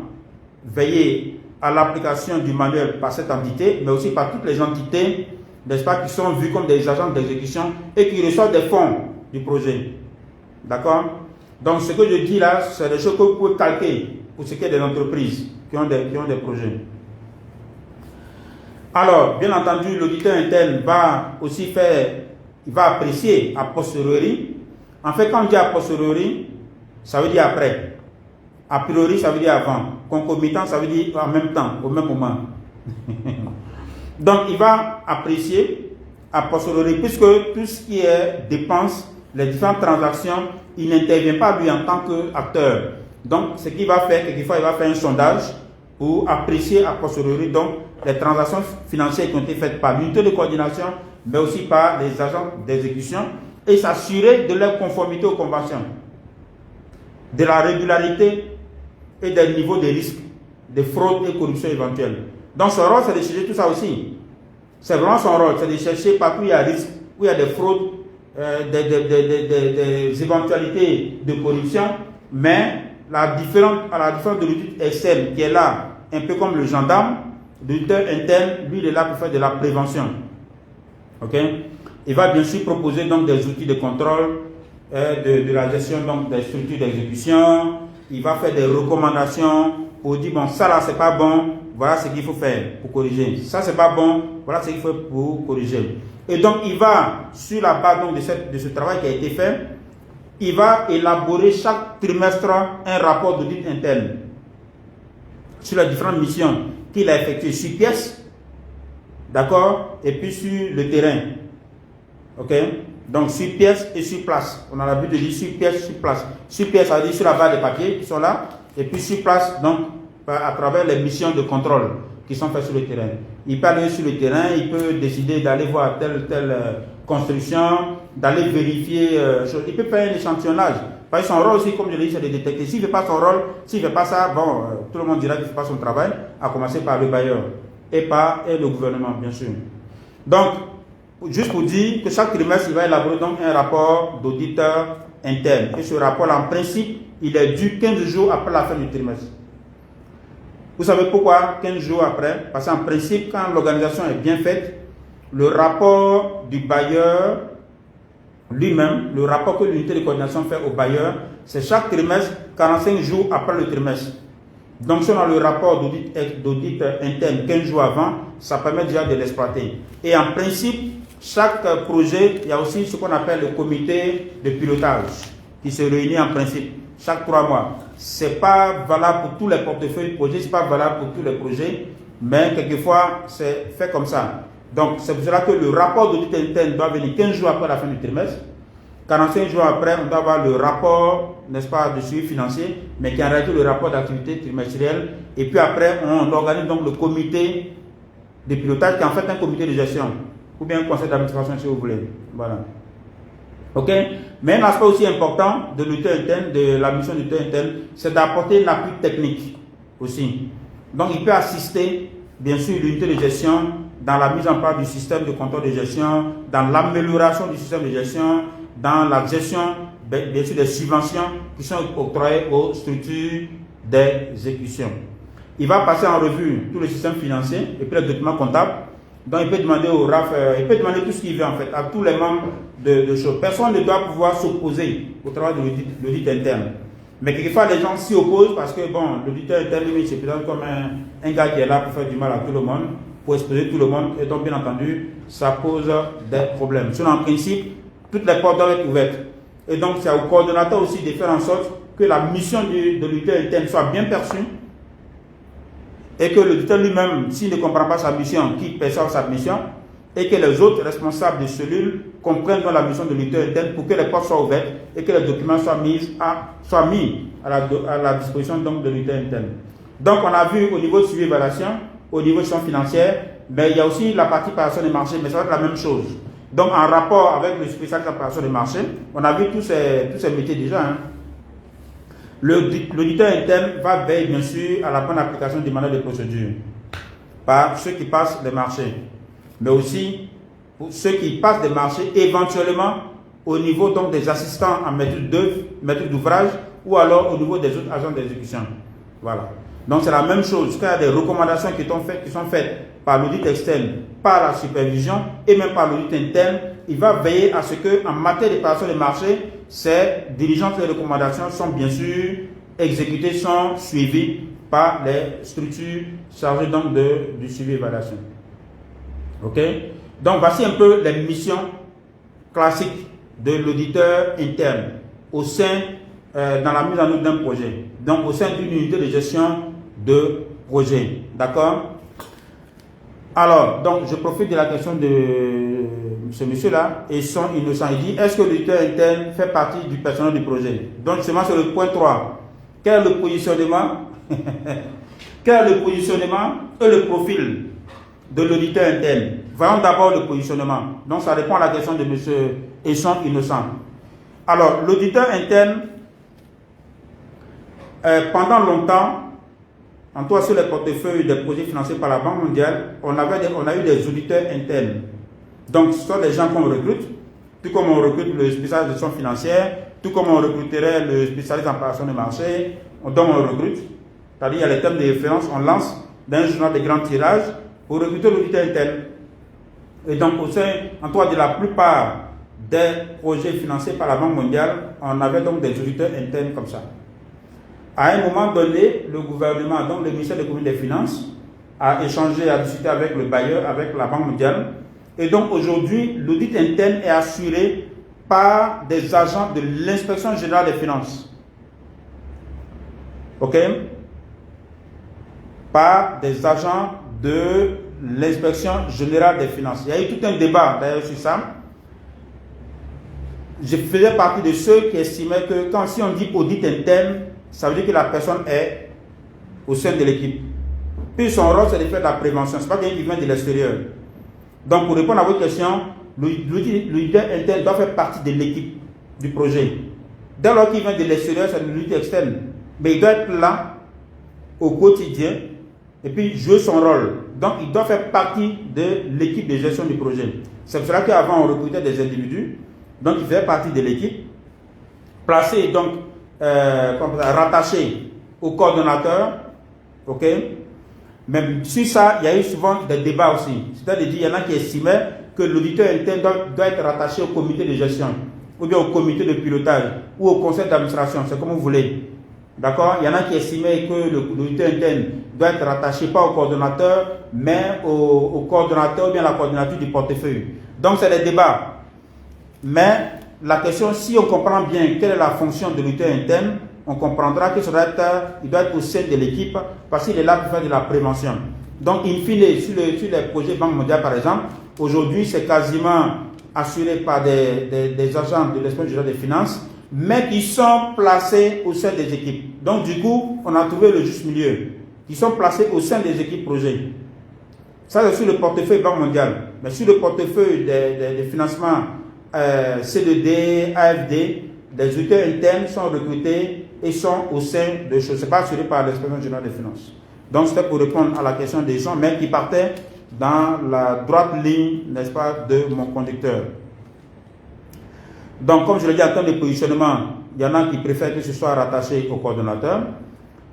veiller à l'application du manuel par cette entité, mais aussi par toutes les entités, n'est-ce pas, qui sont vues comme des agents d'exécution et qui reçoivent des fonds du projet. D'accord? Donc, ce que je dis là, c'est des choses que vous pouvez calquer pour ce qui est des entreprises. qui ont des projets. Alors, bien entendu, l'auditeur interne va aussi il va apprécier a posteriori. En fait, quand on dit a posteriori, ça veut dire après. A priori, ça veut dire avant. Concomitant, ça veut dire en même temps, au même moment. Donc, il va apprécier a posteriori, puisque tout ce qui est dépenses, les différentes transactions, il n'intervient pas lui en tant qu'acteur. Donc, ce qu'il va faire, quelquefois, il va faire un sondage pour apprécier a posteriori donc les transactions financières qui ont été faites par l'unité de coordination, mais aussi par les agents d'exécution, et s'assurer de leur conformité aux conventions, de la régularité et des niveaux de risque, de fraude et corruption éventuelle. Donc son rôle, c'est de chercher tout ça aussi. C'est vraiment son rôle, c'est de chercher partout où il y a risque, où il y a des fraudes, des éventualités de corruption, mais à la différence de l'audit externe qui est là, un peu comme le gendarme, l'auditeur interne, lui, il est là pour faire de la prévention. Ok? Il va bien sûr proposer donc des outils de contrôle de la gestion donc des structures d'exécution. Il va faire des recommandations pour dire bon, ça là c'est pas bon, voilà ce qu'il faut faire pour corriger. Ça c'est pas bon, voilà ce qu'il faut pour corriger. Et donc il va, sur la base donc, de ce travail qui a été fait, il va élaborer chaque trimestre un rapport d'audit interne sur les différentes missions qu'il a effectuées sur pièce, d'accord, et puis sur le terrain. Ok? Donc sur pièce et sur place. On a l'habitude de dire sur pièce, sur place. Sur pièce, ça veut dire sur la base des papiers qui sont là, et puis sur place, donc à travers les missions de contrôle qui sont faites sur le terrain. Il peut aller sur le terrain, il peut décider d'aller voir telle construction, d'aller vérifier, il peut faire un échantillonnage. Parce que son rôle aussi, comme je l'ai dit, c'est de détecter. S'il ne fait pas son rôle, s'il ne fait pas ça, bon, tout le monde dira qu'il ne fait pas son travail, à commencer par le bailleur et le gouvernement, bien sûr. Donc, juste pour dire que chaque trimestre, il va élaborer donc un rapport d'auditeur interne. Et ce rapport-là, en principe, il est dû 15 jours après la fin du trimestre. Vous savez pourquoi 15 jours après? Parce qu'en principe, quand l'organisation est bien faite, le rapport du bailleur lui-même, le rapport que l'unité de coordination fait au bailleur, c'est chaque trimestre, 45 jours après le trimestre. Donc, si on a le rapport d'audit interne 15 jours avant, ça permet déjà de l'exploiter. Et en principe, chaque projet, il y a aussi ce qu'on appelle le comité de pilotage qui se réunit en principe chaque 3 mois. Ce n'est pas valable pour tous les portefeuilles de projets, ce n'est pas valable pour tous les projets, mais quelquefois, c'est fait comme ça. Donc, c'est pour cela que le rapport d'audit interne doit venir 15 jours après la fin du trimestre. 45 jours après, on doit avoir le rapport, n'est-ce pas, de suivi financier, mais qui est en réalité le rapport d'activité trimestrielle. Et puis après, on organise donc le comité de pilotage, qui est en fait un comité de gestion, ou bien un conseil d'administration, si vous voulez. Voilà. Ok? Mais un aspect aussi important de l'auditeur interne, de la mission de l'auditeur interne, c'est d'apporter l'appui technique aussi. Donc, il peut assister, bien sûr, l'unité de gestion dans la mise en place du système de contrôle de gestion, dans l'amélioration du système de gestion, dans la gestion, bien sûr, des subventions qui sont octroyées aux structures d'exécution. Il va passer en revue tout le système financier et puis les documents comptables. Donc, il peut demander au RAF, il peut demander tout ce qu'il veut en fait, à tous les membres de choses. Personne ne doit pouvoir s'opposer au travail de l'audit interne. Mais quelquefois, les gens s'y opposent parce que, bon, l'auditeur interne, lui, c'est peut-être comme un gars qui est là pour faire du mal à tout le monde, pour exposer tout le monde. Et donc, bien entendu, ça pose des problèmes. Sinon, en principe, toutes les portes doivent être ouvertes. Et donc, c'est au coordonnateur aussi de faire en sorte que la mission de l'auditeur interne soit bien perçue et que l'auditeur lui-même, s'il ne comprend pas sa mission, qu'il perçoive sa mission et que les autres responsables de cellules comprennent dans la mission de l'auditeur interne pour que les portes soient ouvertes et que les documents soient mis à la disposition donc, de l'auditeur interne. Donc, on a vu au niveau de suivi et évaluation, au niveau de gestion financière, mais il y a aussi la partie préparation des marchés, mais ça va être la même chose. Donc, en rapport avec le spécialiste de préparation des marchés, on a vu tous ces métiers déjà. Hein. L'auditeur interne va veiller, bien sûr, à la bonne application des manuels de procédure par ceux qui passent les marchés, mais aussi pour ceux qui passent des marchés, éventuellement au niveau donc, des assistants en maîtrise d'œuvre, maîtrise d'ouvrage, ou alors au niveau des autres agents d'exécution. Voilà. Donc, c'est la même chose. Quand il y a des recommandations qui sont faites par l'audit externe, par la supervision et même par l'audit interne, il va veiller à ce qu'en matière de préparation des marchés, ces diligences et recommandations sont bien sûr exécutées, sont suivies par les structures chargées donc du suivi et évaluation. Ok? Donc voici un peu les missions classiques de l'auditeur interne au sein, dans la mise en œuvre d'un projet. Donc au sein d'une unité de gestion de projet. D'accord? Alors, donc je profite de la question de ce monsieur-là, et son innocent. Il dit, est-ce que l'auditeur interne fait partie du personnel du projet? Donc justement sur le point 3, quel est le positionnement quel est le positionnement et le profil de l'auditeur interne? Voyons d'abord le positionnement. Donc ça répond à la question de M. Esson Innocent. Alors, l'auditeur interne, pendant longtemps, en tout cas sur les portefeuilles des projets financés par la Banque mondiale, on a eu des auditeurs internes. Donc, ce sont des gens qu'on recrute, tout comme on recrute le spécialiste de gestion financière, tout comme on recruterait le spécialiste en préparation de marché, donc on recrute. C'est-à-dire, il y a les thèmes de référence, on lance dans un journal de grand tirage pour recruter l'auditeur interne. Et donc, au sein, en tout cas, de la plupart des projets financés par la Banque mondiale, on avait donc des auditeurs internes comme ça. À un moment donné, le gouvernement, donc le ministère de l'économie et des finances, a échangé, a discuté avec le bailleur, avec la Banque mondiale. Et donc aujourd'hui, l'audit interne est assuré par des agents de l'inspection générale des finances. Ok? Par des agents de l'inspection générale des finances. Il y a eu tout un débat d'ailleurs sur ça. Je faisais partie de ceux qui estimaient que si on dit audit interne, ça veut dire que la personne est au sein de l'équipe. Puis son rôle, c'est de faire de la prévention. Ce n'est pas quelqu'un qui vient de l'extérieur. Donc, pour répondre à votre question, l'auditeur interne doit faire partie de l'équipe du projet. Dès lors qu'il vient de l'extérieur, c'est l'auditeur externe. Mais il doit être là au quotidien et puis jouer son rôle. Donc, il doit faire partie de l'équipe de gestion du projet. C'est pour cela qu'avant, on recrutait des individus. Donc, il fait partie de l'équipe, placé donc rattaché au coordonnateur, ok? Même sur ça, il y a eu souvent des débats aussi. C'est-à-dire qu'il y en a qui estimaient que l'auditeur interne doit être rattaché au comité de gestion, ou bien au comité de pilotage, ou au conseil d'administration, c'est comme vous voulez. D'accord? Il y en a qui estimaient que l'auditeur interne doit être rattaché pas au coordonnateur, mais au coordonnateur ou bien à la coordinatrice du portefeuille. Donc c'est des débats. Mais la question, si on comprend bien quelle est la fonction de l'auditeur interne, on comprendra que il doit être au sein de l'équipe parce qu'il est là pour faire de la prévention. Donc, in fine, sur les projets Banque mondiale, par exemple, aujourd'hui, c'est quasiment assuré par des agents de l'inspection générale des finances, mais qui sont placés au sein des équipes. Donc, du coup, on a trouvé le juste milieu, qui sont placés au sein des équipes projets. Ça, c'est sur le portefeuille Banque mondiale. Mais sur le portefeuille des financements C2D, AFD, les auditeurs internes sont recrutés et sont au sein de choses. Ce n'est pas assuré par l'inspection générale des finances. Donc, c'était pour répondre à la question des gens, mais qui partaient dans la droite ligne, n'est-ce pas, de mon conducteur. Donc, comme je l'ai dit, en termes de positionnement, il y en a qui préfèrent que ce soit rattaché au coordonnateur.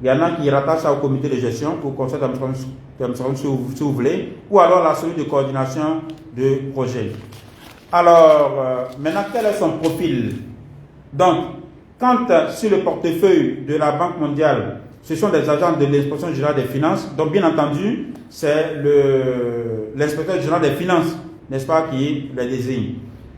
Il y en a qui rattachent ça au comité de gestion, au conseil d'administration, si vous voulez, ou alors la cellule de coordination de projet. Alors, maintenant, quel est son profil? Donc, quand sur le portefeuille de la Banque mondiale, ce sont des agents de l'inspection générale des finances, donc bien entendu, c'est l'inspecteur général des finances, n'est-ce pas, qui les désigne.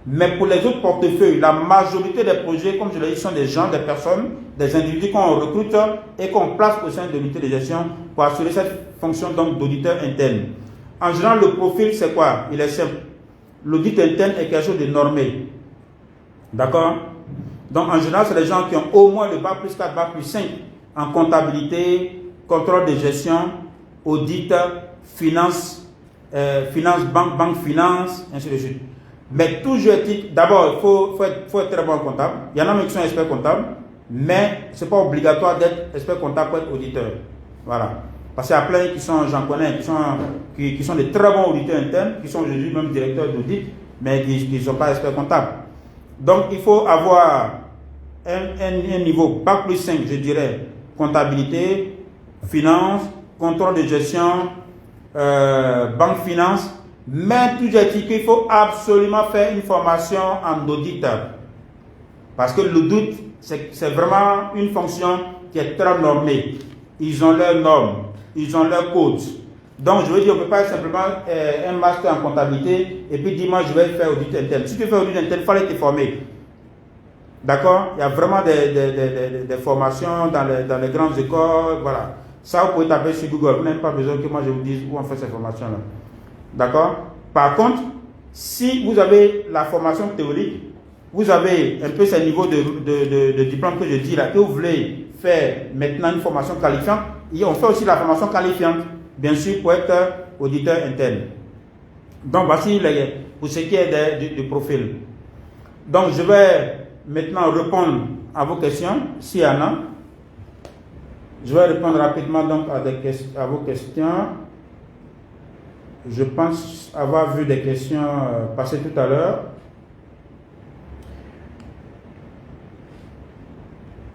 Mais pour les autres portefeuilles, la majorité des projets, comme je l'ai dit, sont des gens, des personnes, des individus qu'on recrute et qu'on place au sein de l'unité de gestion pour assurer cette fonction d'auditeur interne. En général, le profil, c'est quoi? Il est simple. L'audit interne est quelque chose de normé. D'accord? Donc, en général, c'est les gens qui ont au moins le bac plus 4, bac plus 5 en comptabilité, contrôle de gestion, audit, finance, banque finance, ainsi de suite. Mais toujours est-il, d'abord, il faut être très bon comptable. Il y en a même qui sont experts comptables, mais ce n'est pas obligatoire d'être expert comptable pour être auditeur. Voilà. Parce qu'il y a plein qui sont, j'en connais, qui sont de très bons auditeurs internes, qui sont aujourd'hui même directeurs d'audit, mais qui ne sont pas experts comptables. Donc, il faut avoir un niveau bac plus 5, je dirais, comptabilité, finance, contrôle de gestion, banque finance, mais tout est dit qu'il faut absolument faire une formation en audit. Parce que l'audit, c'est vraiment une fonction qui est très normée. ils ont leurs normes, ils ont leurs codes. Donc, je veux dire, on ne peut pas être simplement un master en comptabilité et puis dire, moi, je vais faire audit interne. Si tu fais audit interne, il fallait te former. D'accord? Il y a vraiment des formations dans les grandes écoles. Voilà. Ça, vous pouvez taper sur Google. Vous n'avez pas besoin que moi, je vous dise où on fait ces formations-là. D'accord? Par contre, si vous avez la formation théorique, vous avez un peu ce niveau de diplôme que je dis là, que vous voulez faire maintenant une formation qualifiante, et on fait aussi la formation qualifiante, bien sûr, pour être auditeur interne. Donc, voici pour ce qui est du profil. Donc, je vais maintenant répondre à vos questions, s'il y en a. Je vais répondre rapidement donc à vos questions. Je pense avoir vu des questions passer tout à l'heure.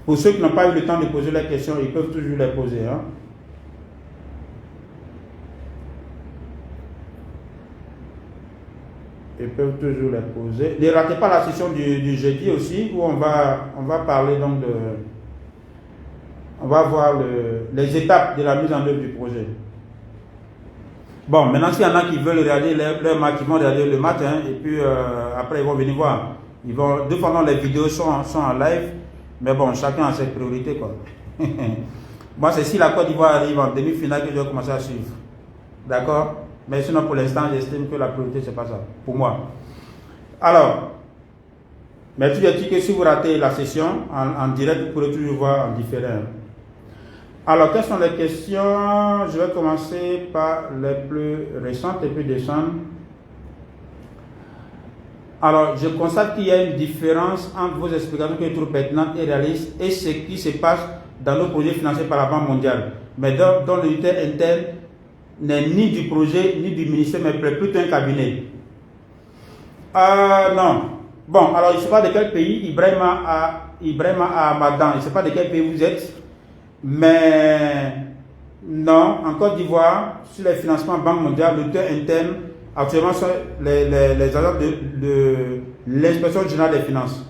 Pour ceux qui n'ont pas eu le temps de poser les questions, ils peuvent toujours les poser. Hein. Ils peuvent toujours les poser. Ne ratez pas la session du jeudi aussi, où on va parler donc de... On va voir les étapes de la mise en œuvre du projet. Bon, maintenant, s'il y en a qui veulent regarder leur match, ils vont regarder le match, hein, et puis après, ils vont venir voir. De toute façon, les vidéos sont en live, mais bon, chacun a ses priorités, quoi. Moi, c'est si la Côte d'Ivoire arrive en demi-finale que je vais commencer à suivre. D'accord? Mais sinon, pour l'instant, j'estime que la priorité, c'est pas ça, pour moi. Alors, mais tu dis que si vous ratez la session en direct, vous pourrez toujours voir en différé. Alors, quelles sont les questions? Je vais commencer par les plus récentes et puis descendre. Alors, je constate qu'il y a une différence entre vos explications que je trouve pertinentes et réalistes et ce qui se passe dans nos projets financés par la Banque mondiale. Mais dont l'unité interne n'est ni du projet ni du ministère, mais plutôt un cabinet. Non. Bon, alors je ne sais pas de quel pays, Ibrahima Amadan, je ne sais pas de quel pays vous êtes, mais non, en Côte d'Ivoire, sur les financements Banque mondiale, l'auditeur interne, actuellement, sont les agents de l'inspection générale des finances.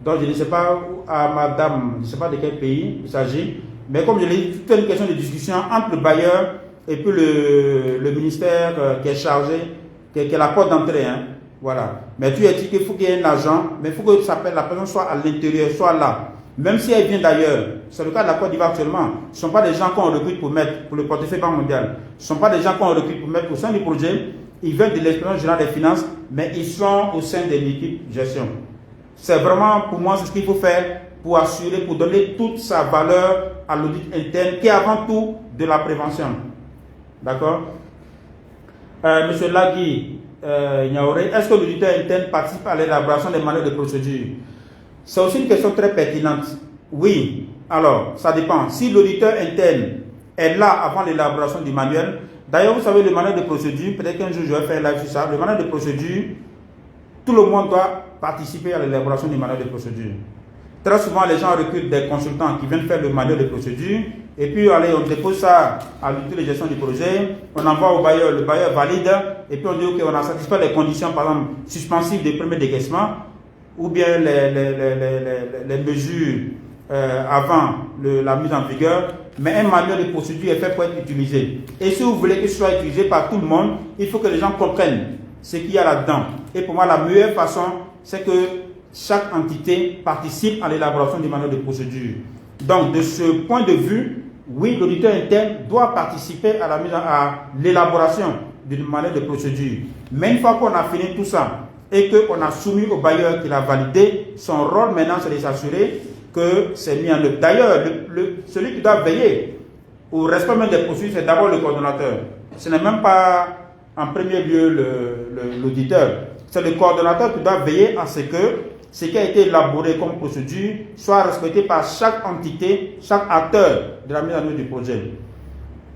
Donc, je ne sais pas à madame, je ne sais pas de quel pays il s'agit, mais comme je l'ai dit, c'est une question de discussion entre le bailleur et puis le ministère qui est chargé, qui est la porte d'entrée. Hein. Voilà. Mais tu as dit qu'il faut qu'il y ait un agent, mais il faut que la personne soit à l'intérieur, soit là. Même si elle vient d'ailleurs, c'est le cas de la Côte d'Ivoire actuellement, ce ne sont pas des gens qu'on recrute pour mettre pour le portefeuille Banque mondiale. Ce ne sont pas des gens qu'on recrute pour mettre au sein du projet. Ils viennent de l'inspection générale des finances, mais ils sont au sein de l'équipe gestion. C'est vraiment pour moi ce qu'il faut faire pour assurer, pour donner toute sa valeur à l'audit interne, qui est avant tout de la prévention. D'accord? Monsieur Lagui Niaoré, est-ce que l'auditeur interne participe à l'élaboration des manuels de procédure? C'est aussi une question très pertinente. Oui, alors, ça dépend. Si l'auditeur interne est là avant l'élaboration du manuel, d'ailleurs, vous savez, le manuel de procédure, peut-être qu'un jour je vais faire live sur ça, le manuel de procédure, tout le monde doit participer à l'élaboration du manuel de procédure. Très souvent, les gens recrutent des consultants qui viennent faire le manuel de procédure, et puis allez, on dépose ça à l'unité de gestion du projet, on envoie au bailleur, le bailleur valide, et puis on dit, ok, on a satisfait les conditions, par exemple, suspensives des premiers décaissements, ou bien les mesures avant la mise en vigueur, mais un manuel de procédure est fait pour être utilisé. Et si vous voulez que ce soit utilisé par tout le monde, il faut que les gens comprennent ce qu'il y a là-dedans. Et pour moi, la meilleure façon, c'est que chaque entité participe à l'élaboration du manuel de procédure. Donc, de ce point de vue, oui, l'auditeur interne doit participer à l'élaboration du manuel de procédure. Mais une fois qu'on a fini tout ça, et qu'on a soumis au bailleur qui l'a validé, son rôle maintenant c'est de s'assurer que c'est mis en œuvre. D'ailleurs, celui qui doit veiller au respect même des procédures, c'est d'abord le coordonnateur. Ce n'est même pas en premier lieu l'auditeur. C'est le coordonnateur qui doit veiller à ce que ce qui a été élaboré comme procédure soit respecté par chaque entité, chaque acteur de la mise en œuvre du projet.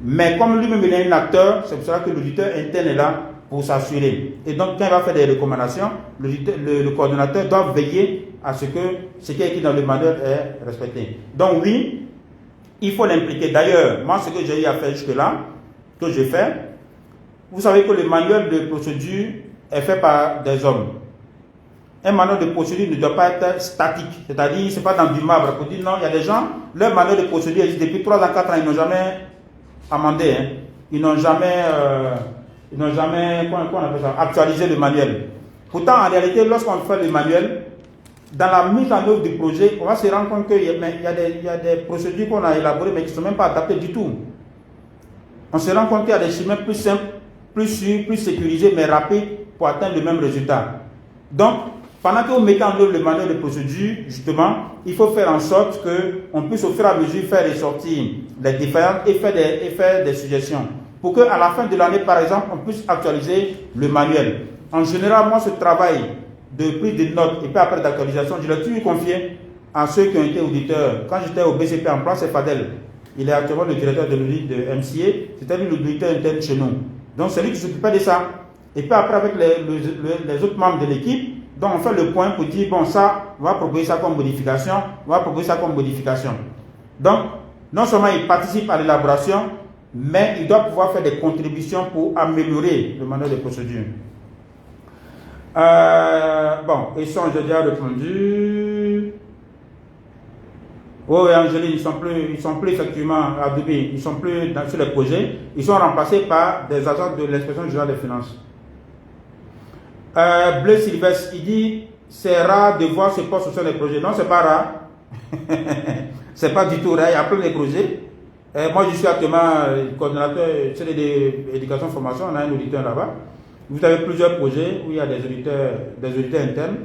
Mais comme lui-même il est un acteur, c'est pour cela que l'auditeur interne est là pour s'assurer. Et donc, quand il va faire des recommandations, le coordonnateur doit veiller à ce que ce qui est écrit dans le manuel est respecté. Donc, oui, il faut l'impliquer. D'ailleurs, moi, ce que j'ai eu à faire jusque-là, que j'ai fait, vous savez que le manuel de procédure est fait par des hommes. un manuel de procédure ne doit pas être statique. C'est-à-dire, ce n'est pas dans du marbre. Pour dire non, il y a des gens, leur manuel de procédure existe depuis 3 ans, 4 ans, ils n'ont jamais amendé. Hein. Ils n'ont jamais, comment on appelle ça, actualisé le manuel. Pourtant, en réalité, lorsqu'on fait le manuel, dans la mise en œuvre du projet, on va se rendre compte qu'il y a des procédures qu'on a élaborées, mais qui ne sont même pas adaptées du tout. On se rend compte qu'il y a des chemins plus simples, plus sûrs, plus sécurisés, mais rapides pour atteindre le même résultat. Donc, pendant que vous mettez en œuvre le manuel de procédure, justement, il faut faire en sorte qu'on puisse au fur et à mesure faire ressortir les différences et faire des suggestions. Pour qu'à la fin de l'année, par exemple, on puisse actualiser le manuel. En général, moi, ce travail de prise de notes et puis après d'actualisation, je l'ai toujours confié à ceux qui ont été auditeurs. Quand j'étais au BCP en place, c'est Fadel. Il est actuellement le directeur de l'audit de MCA. C'était lui l'auditeur interne chez nous. Donc, c'est lui qui s'occupait de ça. Et puis après, avec les autres membres de l'équipe, donc on fait le point pour dire, bon, ça, on va proposer ça comme modification, on va proposer ça comme modification. Donc, non seulement il participe à l'élaboration, mais il doit pouvoir faire des contributions pour améliorer le manuel de procédure. Bon, ils sont, j'ai déjà répondu. Oh, et Angéline, ils sont plus effectivement à Dubaï, ils sont plus sur les projets, ils sont remplacés par des agents de l'inspection générale des finances. Bleu Sylvestre, il dit c'est rare de voir ce poste sur les projets. Non, c'est pas rare. C'est pas du tout rare, il y a plein de projets. Moi, je suis actuellement coordonnateur d'éducation et formation, on a un auditeur là-bas. Vous avez plusieurs projets où il y a des auditeurs internes.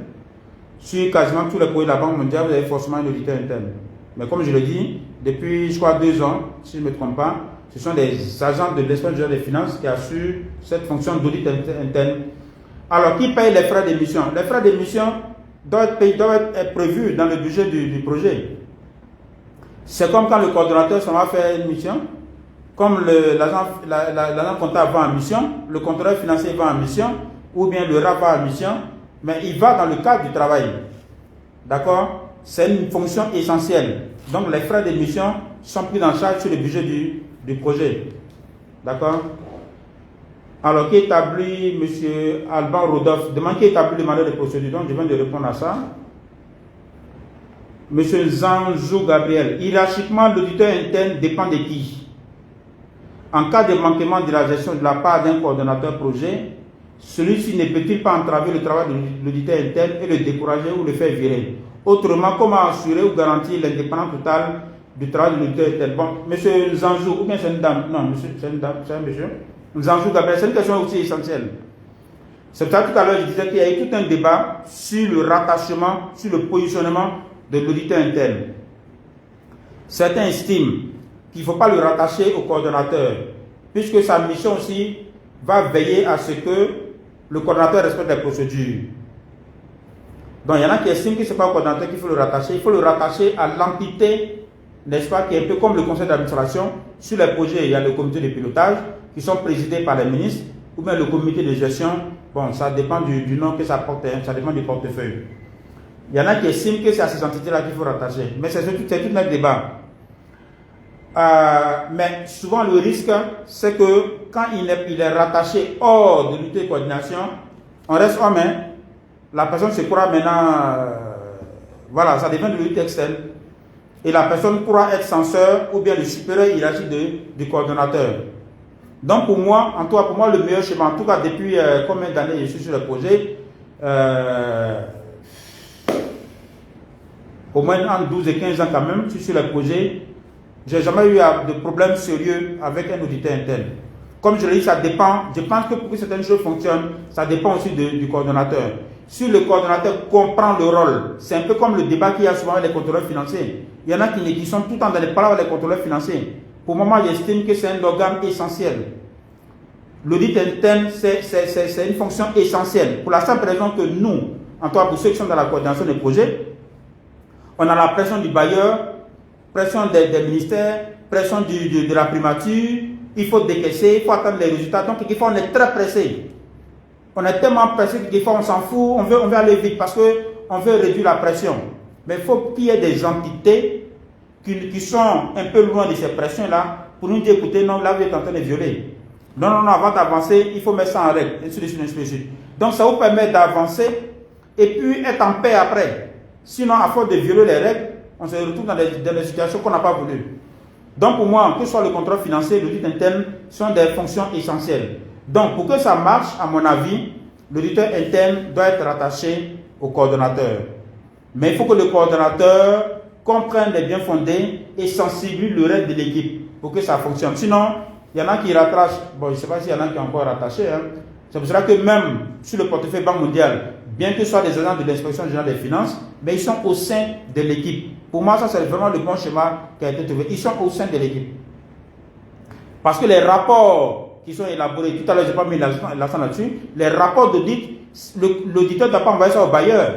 Sur quasiment tous les projets de la Banque mondiale, vous avez forcément un auditeur interne. Mais comme je le dis, depuis, je crois, 2 ans, si je ne me trompe pas, ce sont des agents de l'inspection générale des finances qui assurent cette fonction d'audit interne. Alors, qui paye les frais d'émission? Les frais d'émission doivent être prévus dans le budget du projet. C'est comme quand le coordonnateur s'en va faire une mission, comme l'agent comptable va en mission, le contrôleur financier va en mission, ou bien le RA va en mission, mais il va dans le cadre du travail. D'accord? C'est une fonction essentielle. Donc, les frais d'émission sont pris en charge sur le budget du projet. D'accord? Alors, qui établit, M. Alban Rodolphe, demande qui établit le manuel de procédure. Donc, je viens de répondre à ça. M. Zanjou Gabriel, hiérarchiquement, l'auditeur interne dépend de qui? En cas de manquement de la gestion de la part d'un coordonnateur projet, celui-ci ne peut-il pas entraver le travail de l'auditeur interne et le décourager ou le faire virer? Autrement, comment assurer ou garantir l'indépendance totale du travail de l'auditeur interne? Bon, M. Zanjou, ou bien c'est une dame? Non, monsieur, c'est une dame, c'est un monsieur. Zanjou Gabriel, c'est une question aussi essentielle. C'est pour ça que tout à l'heure, je disais qu'il y a eu tout un débat sur le rattachement, sur le positionnement de l'auditeur interne. Certains estiment qu'il ne faut pas le rattacher au coordonnateur, puisque sa mission aussi va veiller à ce que le coordonnateur respecte les procédures. Donc il y en a qui estiment que ce n'est pas au coordonnateur qu'il faut le rattacher, il faut le rattacher à l'entité, n'est-ce pas, qui est un peu comme le conseil d'administration. Sur les projets, il y a le comité de pilotage, qui sont présidés par les ministres, ou bien le comité de gestion. Bon, ça dépend du nom que ça porte, ça dépend du portefeuille. Il y en a qui estiment que c'est à ces entités-là qu'il faut rattacher. Mais c'est tout notre débat. Mais souvent, le risque, c'est que quand il est rattaché hors de l'unité de coordination, on reste en main. La personne se croit maintenant, voilà, ça devient de l'unité externe. Et la personne pourra être censeur ou bien le supérieur hiérarchique du coordonnateur. Donc pour moi, en tout cas, pour moi, le meilleur schéma, en tout cas depuis combien d'années je suis sur le projet, au moins entre 12 et 15 ans quand même, je suis sur le projet, je n'ai jamais eu de problème sérieux avec un auditeur interne. Comme je l'ai dit, ça dépend, je pense que pour que certaines choses fonctionnent, ça dépend aussi du coordonnateur. Si le coordonnateur comprend le rôle, c'est un peu comme le débat qu'il y a souvent avec les contrôleurs financiers. Il y en a qui sont tout le temps dans les paroles avec les contrôleurs financiers. Pour moi, j'estime que c'est un organe essentiel. L'audit interne, c'est une fonction essentielle. Pour la simple raison que nous, en tout cas pour ceux qui sont dans la coordination des projets, on a la pression du bailleur, pression des ministères, pression de la primature, il faut décaisser, il faut attendre les résultats. Donc, quelquefois, on est très pressé. On est tellement pressé que quelquefois, on s'en fout, on veut aller vite parce qu'on veut réduire la pression. Mais il faut qu'il y ait des entités qui sont un peu loin de ces pressions-là pour nous dire, écoutez, non, là, vous êtes en train de violer. Non, avant d'avancer, il faut mettre ça en règle, ainsi de suite, ainsi de suite. Donc, ça vous permet d'avancer et puis être en paix après. Sinon, à force de violer les règles, on se retrouve dans des situations qu'on n'a pas voulu. Donc pour moi, que ce soit le contrôle financier, l'audit interne, sont des fonctions essentielles. Donc pour que ça marche, à mon avis, l'auditeur interne doit être rattaché au coordonnateur. Mais il faut que le coordonnateur comprenne les bien fondés et sensibilise le reste de l'équipe pour que ça fonctionne. Sinon, il y en a qui rattachent, bon je ne sais pas s'il y en a qui sont encore rattachés, hein. C'est pour cela que même sur le portefeuille Banque mondiale, bien que ce soit des agents de l'inspection générale des finances, mais ils sont au sein de l'équipe. Pour moi, ça c'est vraiment le bon schéma qui a été trouvé. Ils sont au sein de l'équipe. Parce que les rapports qui sont élaborés, tout à l'heure je n'ai pas mis l'accent là-dessus, les rapports d'audit, l'auditeur ne doit pas envoyer ça au bailleur.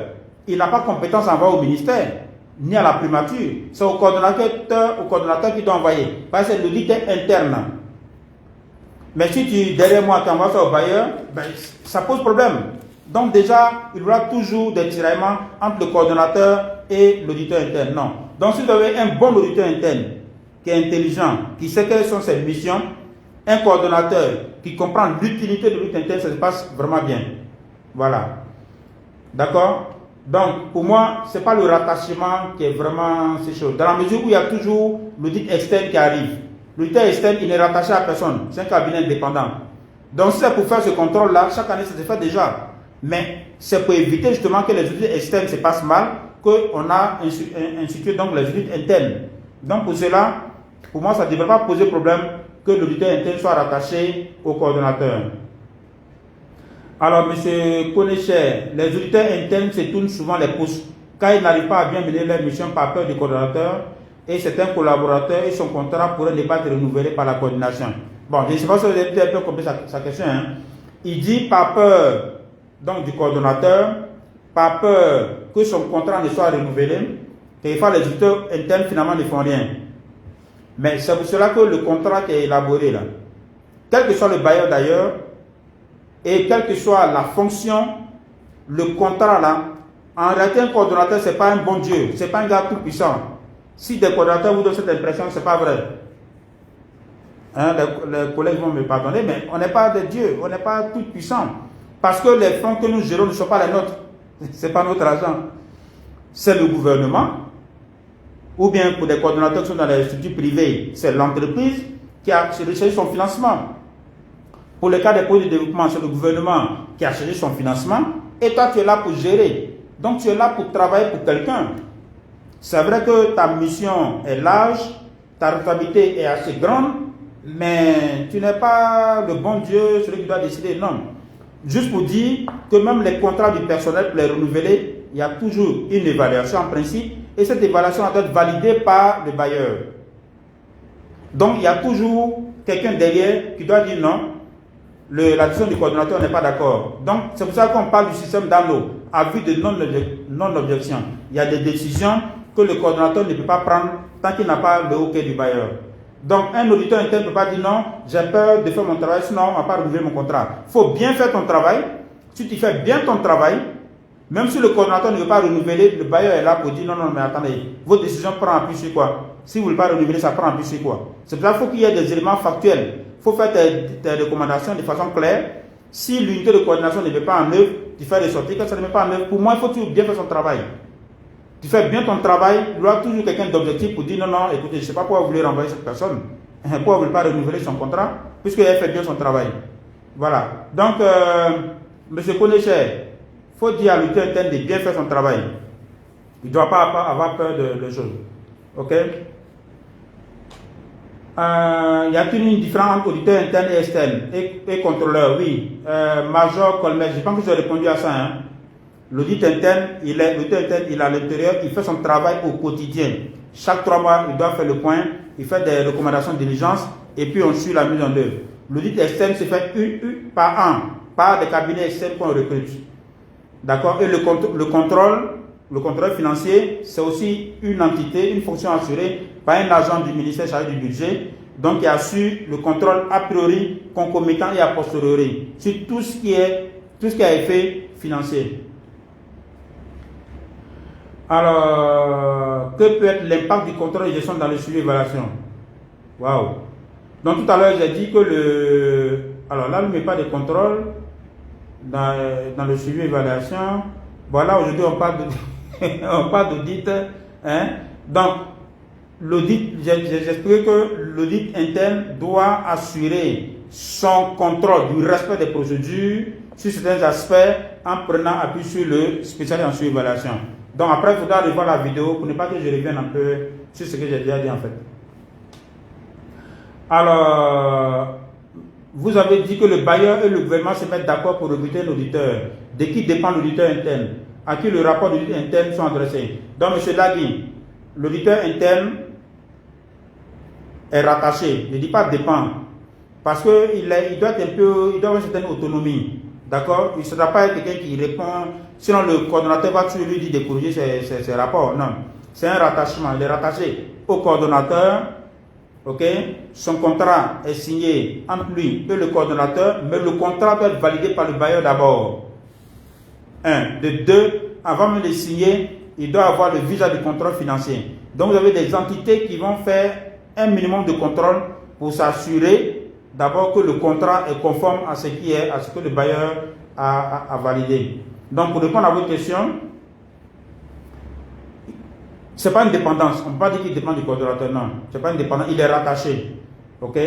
Il n'a pas compétence à envoyer au ministère, ni à la primature. C'est au coordonnateur qui doit envoyer. Parce que c'est l'auditeur interne. Mais si tu, derrière moi, tu envoies ça au bailleur, ben, ça pose problème. Donc déjà, il y aura toujours des tiraillements entre le coordonnateur et l'auditeur interne. Non. Donc si vous avez un bon auditeur interne, qui est intelligent, qui sait quelles sont ses missions, un coordonnateur qui comprend l'utilité de l'audit interne, ça se passe vraiment bien. Voilà. D'accord? Donc, pour moi, ce n'est pas le rattachement qui est vraiment ces choses. Dans la mesure où il y a toujours l'audit externe qui arrive. L'auditeur externe, il n'est rattaché à personne. C'est un cabinet indépendant. Donc, si c'est pour faire ce contrôle-là, chaque année, ça se fait déjà. Mais c'est pour éviter justement que les audits externes se passent mal, qu'on a institué donc les audits internes. Donc, pour cela, pour moi, ça ne devrait pas poser problème que l'auditeur interne soit rattaché au coordonnateur. Alors, M. Konecher, les auditeurs internes se tournent souvent les pouces car ils n'arrivent pas à bien mener leur mission par peur du coordonnateur et certains collaborateurs et son contrat pourrait ne pas être renouvelé par la coordination. Bon, je ne sais pas si vous avez un peu compris sa question. Hein. Il dit par peur donc, du coordonnateur, par peur que son contrat ne soit renouvelé, quelquefois les auditeurs internes finalement ne font rien. Mais c'est pour cela que le contrat qui est élaboré là, quel que soit le bailleur d'ailleurs, et quelle que soit la fonction, le contrat là, en réalité un coordonnateur ce n'est pas un bon Dieu, ce n'est pas un gars tout puissant. Si des coordonnateurs vous donnent cette impression, ce n'est pas vrai. Hein, les collègues vont me pardonner, mais on n'est pas des dieux, on n'est pas tout puissant. Parce que les fonds que nous gérons ne sont pas les nôtres. Ce n'est pas notre argent. C'est le gouvernement, ou bien pour des coordonnateurs qui sont dans les structures privées, c'est l'entreprise qui a cherché son financement. Pour le cas des projets de développement, c'est le gouvernement qui a cherché son financement et toi tu es là pour gérer. Donc tu es là pour travailler pour quelqu'un. C'est vrai que ta mission est large, ta responsabilité est assez grande, mais tu n'es pas le bon Dieu, celui qui doit décider. Non. Juste pour dire que même les contrats du personnel, pour les renouveler, il y a toujours une évaluation en principe et cette évaluation doit être validée par le bailleur. Donc il y a toujours quelqu'un derrière qui doit dire non. La décision du coordonnateur n'est pas d'accord. Donc, c'est pour ça qu'on parle du système d'anneau, à vue de non-objection. Il y a des décisions que le coordonnateur ne peut pas prendre tant qu'il n'a pas le OK du bailleur. Donc, un auditeur interne ne peut pas dire non, j'ai peur de faire mon travail, sinon on ne va pas renouveler mon contrat. Il faut bien faire ton travail. Si tu fais bien ton travail, même si le coordonnateur ne veut pas renouveler, le bailleur est là pour dire non, non, mais attendez, votre décision prend appui sur quoi? Si vous ne voulez pas renouveler, ça prend appui sur quoi? C'est pour ça qu'il faut qu'il y ait des éléments factuels. Il faut faire tes recommandations de façon claire. Si l'unité de coordination ne met pas en œuvre, tu fais ressortir. Quand ça ne met pas en œuvre, pour moi, il faut toujours bien faire son travail. Tu fais bien ton travail, il y aura toujours quelqu'un d'objectif pour dire non, non, écoutez, je ne sais pas pourquoi vous voulez renvoyer cette personne. Pourquoi vous ne voulez pas renouveler son contrat, puisqu'elle fait bien son travail. Voilà. Donc, M. Konecher, il faut dire à l'unité interne de bien faire son travail. Il ne doit pas avoir peur de choses. Ok? Y a-t-il une différence entre auditeur interne et externe et contrôleur? Oui. Major Colmet, je pense que j'ai répondu à ça. Hein. L'audit interne, l'auditeur interne, il est à l'intérieur, il fait son travail au quotidien. Chaque 3 mois, il doit faire le point, il fait des recommandations de diligence et puis on suit la mise en œuvre. L'audit externe se fait une par an, par des cabinets externes qu'on recrute. D'accord? Et le contrôle financier, c'est aussi une entité, une fonction assurée par un agent du ministère chargé du budget, donc qui assure le contrôle a priori, concomitant et a posteriori sur tout ce qui a effet financier. Alors, que peut être l'impact du contrôle et gestion dans le suivi et évaluation? Waouh! Donc tout à l'heure, j'ai dit que alors là, il ne met pas de contrôle dans le suivi et évaluation. Voilà, aujourd'hui on parle on parle d'audit. Hein? Donc, l'audit, j'explique que l'audit interne doit assurer son contrôle du respect des procédures sur certains aspects en prenant appui sur le spécialiste en surévaluation. Donc après, il faudra revoir la vidéo pour ne pas que je revienne un peu sur ce que j'ai déjà dit en fait. Alors, vous avez dit que le bailleur et le gouvernement se mettent d'accord pour recruter un auditeur. De qui dépend l'auditeur interne? À qui le rapport d'audit interne sont adressés? Donc, M. Lagui, l'auditeur interne est rattaché. Je ne dis pas dépend. Parce qu'il doit être un peu, il doit avoir une certaine autonomie. D'accord? Il ne sera pas quelqu'un qui répond. Sinon, le coordonnateur va toujours lui dire de corriger ses rapports. Non. C'est un rattachement. Il est rattaché au coordonnateur. Ok? Son contrat est signé entre lui et le coordonnateur, mais le contrat doit être validé par le bailleur d'abord. Un. De deux, avant même de signer, il doit avoir le visa de contrôle financier. Donc, vous avez des entités qui vont faire un minimum de contrôle pour s'assurer d'abord que le contrat est conforme à ce que le bailleur a validé. Donc, pour répondre à votre question, ce n'est pas une dépendance. On ne peut pas dire qu'il dépend du coordonnateur, non. Ce n'est pas une dépendance, il est rattaché. Ok?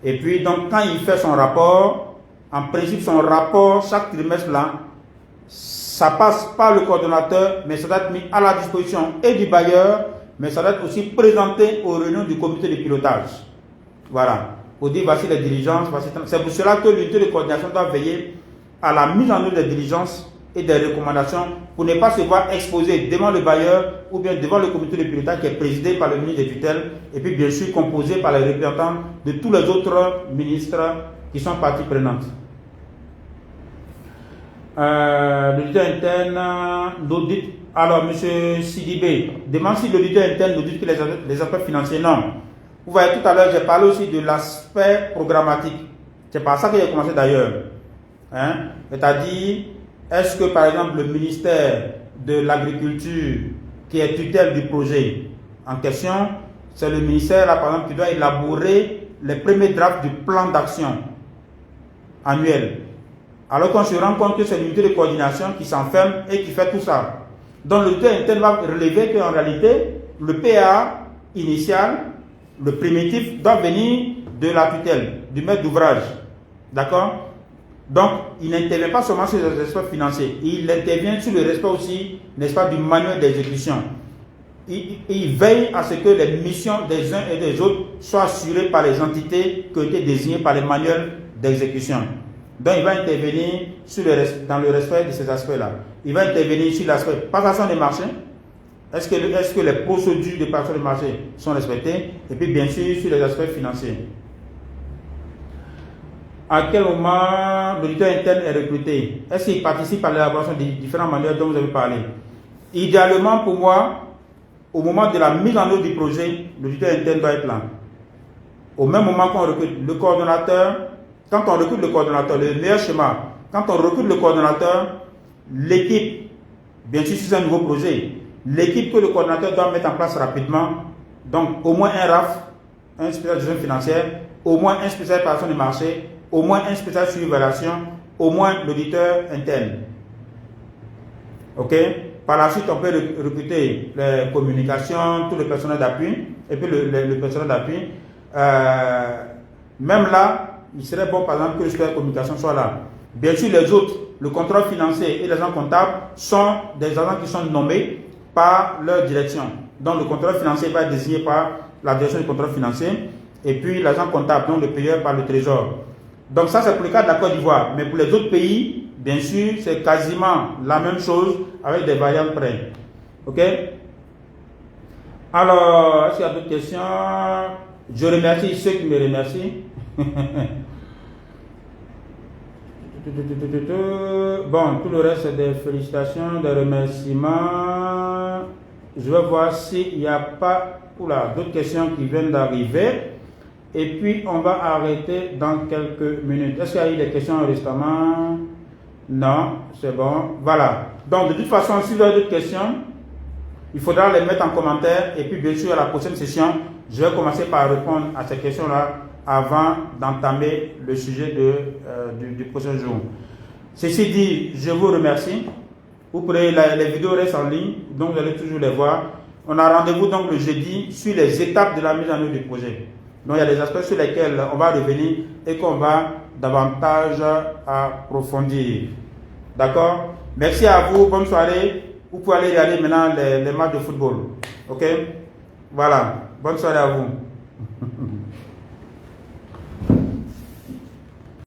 Et puis, donc, quand il fait son rapport, en principe, son rapport, chaque trimestre là, ça passe par le coordonnateur, mais ça doit être mis à la disposition et du bailleur, mais ça doit être aussi présenté aux réunions du comité de pilotage. Voilà. Pour dire, voici les diligences, c'est pour cela que l'unité de coordination doit veiller à la mise en œuvre des diligences et des recommandations pour ne pas se voir exposé devant le bailleur ou bien devant le comité de pilotage qui est présidé par le ministre des tutelles et puis bien sûr composé par les représentants de tous les autres ministres qui sont parties prenantes. L'auditeur interne, l'audit. Alors, M. Sidibé demande si l'auditeur interne n'audite que les aspects financiers. Non. Vous voyez, tout à l'heure, j'ai parlé aussi de l'aspect programmatique. C'est par ça que j'ai commencé d'ailleurs. Hein? C'est-à-dire, est-ce que par exemple le ministère de l'Agriculture, qui est tutelle du projet en question, c'est le ministère là, par exemple, qui doit élaborer les premiers drafts du plan d'action annuel. Alors qu'on se rend compte que c'est l'unité de coordination qui s'enferme et qui fait tout ça. Donc l'auditeur interne va relever qu'en réalité, le PA initial, le primitif, doit venir de la tutelle, du maître d'ouvrage. D'accord? Donc, il n'intervient pas seulement sur les aspects financiers, il intervient sur le respect aussi, n'est-ce pas, du manuel d'exécution. Il veille à ce que les missions des uns et des autres soient assurées par les entités qui ont été désignées par les manuels d'exécution. Donc, il va intervenir dans le respect de ces aspects-là. Il va intervenir sur l'aspect passation des marchés. Est-ce que les procédures de passation des marchés sont respectées? Et puis, bien sûr, sur les aspects financiers. À quel moment l'auditeur interne est recruté? Est-ce qu'il participe à l'élaboration des différents manuels dont vous avez parlé? Idéalement, pour moi, au moment de la mise en œuvre du projet, l'auditeur interne doit être là. Au même moment qu'on recrute le coordonnateur, quand on recrute le coordonnateur, le meilleur schéma, quand on recrute le coordonnateur, l'équipe, bien sûr si c'est un nouveau projet, l'équipe que le coordonnateur doit mettre en place rapidement, donc au moins un RAF, un spécial de gestion financière, au moins un spécial de passation des marchés, au moins un spécial sur évaluation, au moins l'auditeur interne. Ok? Par la suite, on peut recruter les communications, tout le personnel d'appui, et puis le personnel d'appui. Même là, il serait bon, par exemple, que le spécial de communication soit là. Bien sûr, les autres, le contrôle financier et les agents comptables sont des agents qui sont nommés par leur direction. Donc, le contrôle financier va être désigné par la direction du contrôle financier, et puis l'agent comptable, donc le payeur par le trésor. Donc ça, c'est pour le cas de la Côte d'Ivoire. Mais pour les autres pays, bien sûr, c'est quasiment la même chose avec des variantes près. Ok? Alors, est-ce qu'il y a d'autres questions? Je remercie ceux qui me remercient. Bon, tout le reste, c'est des félicitations, des remerciements. Je vais voir s'il n'y a pas d'autres questions qui viennent d'arriver. Et puis, on va arrêter dans quelques minutes. Est-ce qu'il y a eu des questions récemment? Non, c'est bon. Voilà. Donc, de toute façon, si vous avez d'autres questions, il faudra les mettre en commentaire. Et puis, bien sûr, à la prochaine session, je vais commencer par répondre à ces questions-là avant d'entamer le sujet du prochain jour. Ceci dit, je vous remercie. Vous pourrez, les vidéos restent en ligne, donc vous allez toujours les voir. On a rendez-vous donc le jeudi sur les étapes de la mise en œuvre du projet. Donc il y a des aspects sur lesquels on va revenir et qu'on va davantage approfondir. D'accord? Merci à vous, bonne soirée. Vous pouvez aller regarder maintenant les matchs de football. Ok? Voilà, bonne soirée à vous.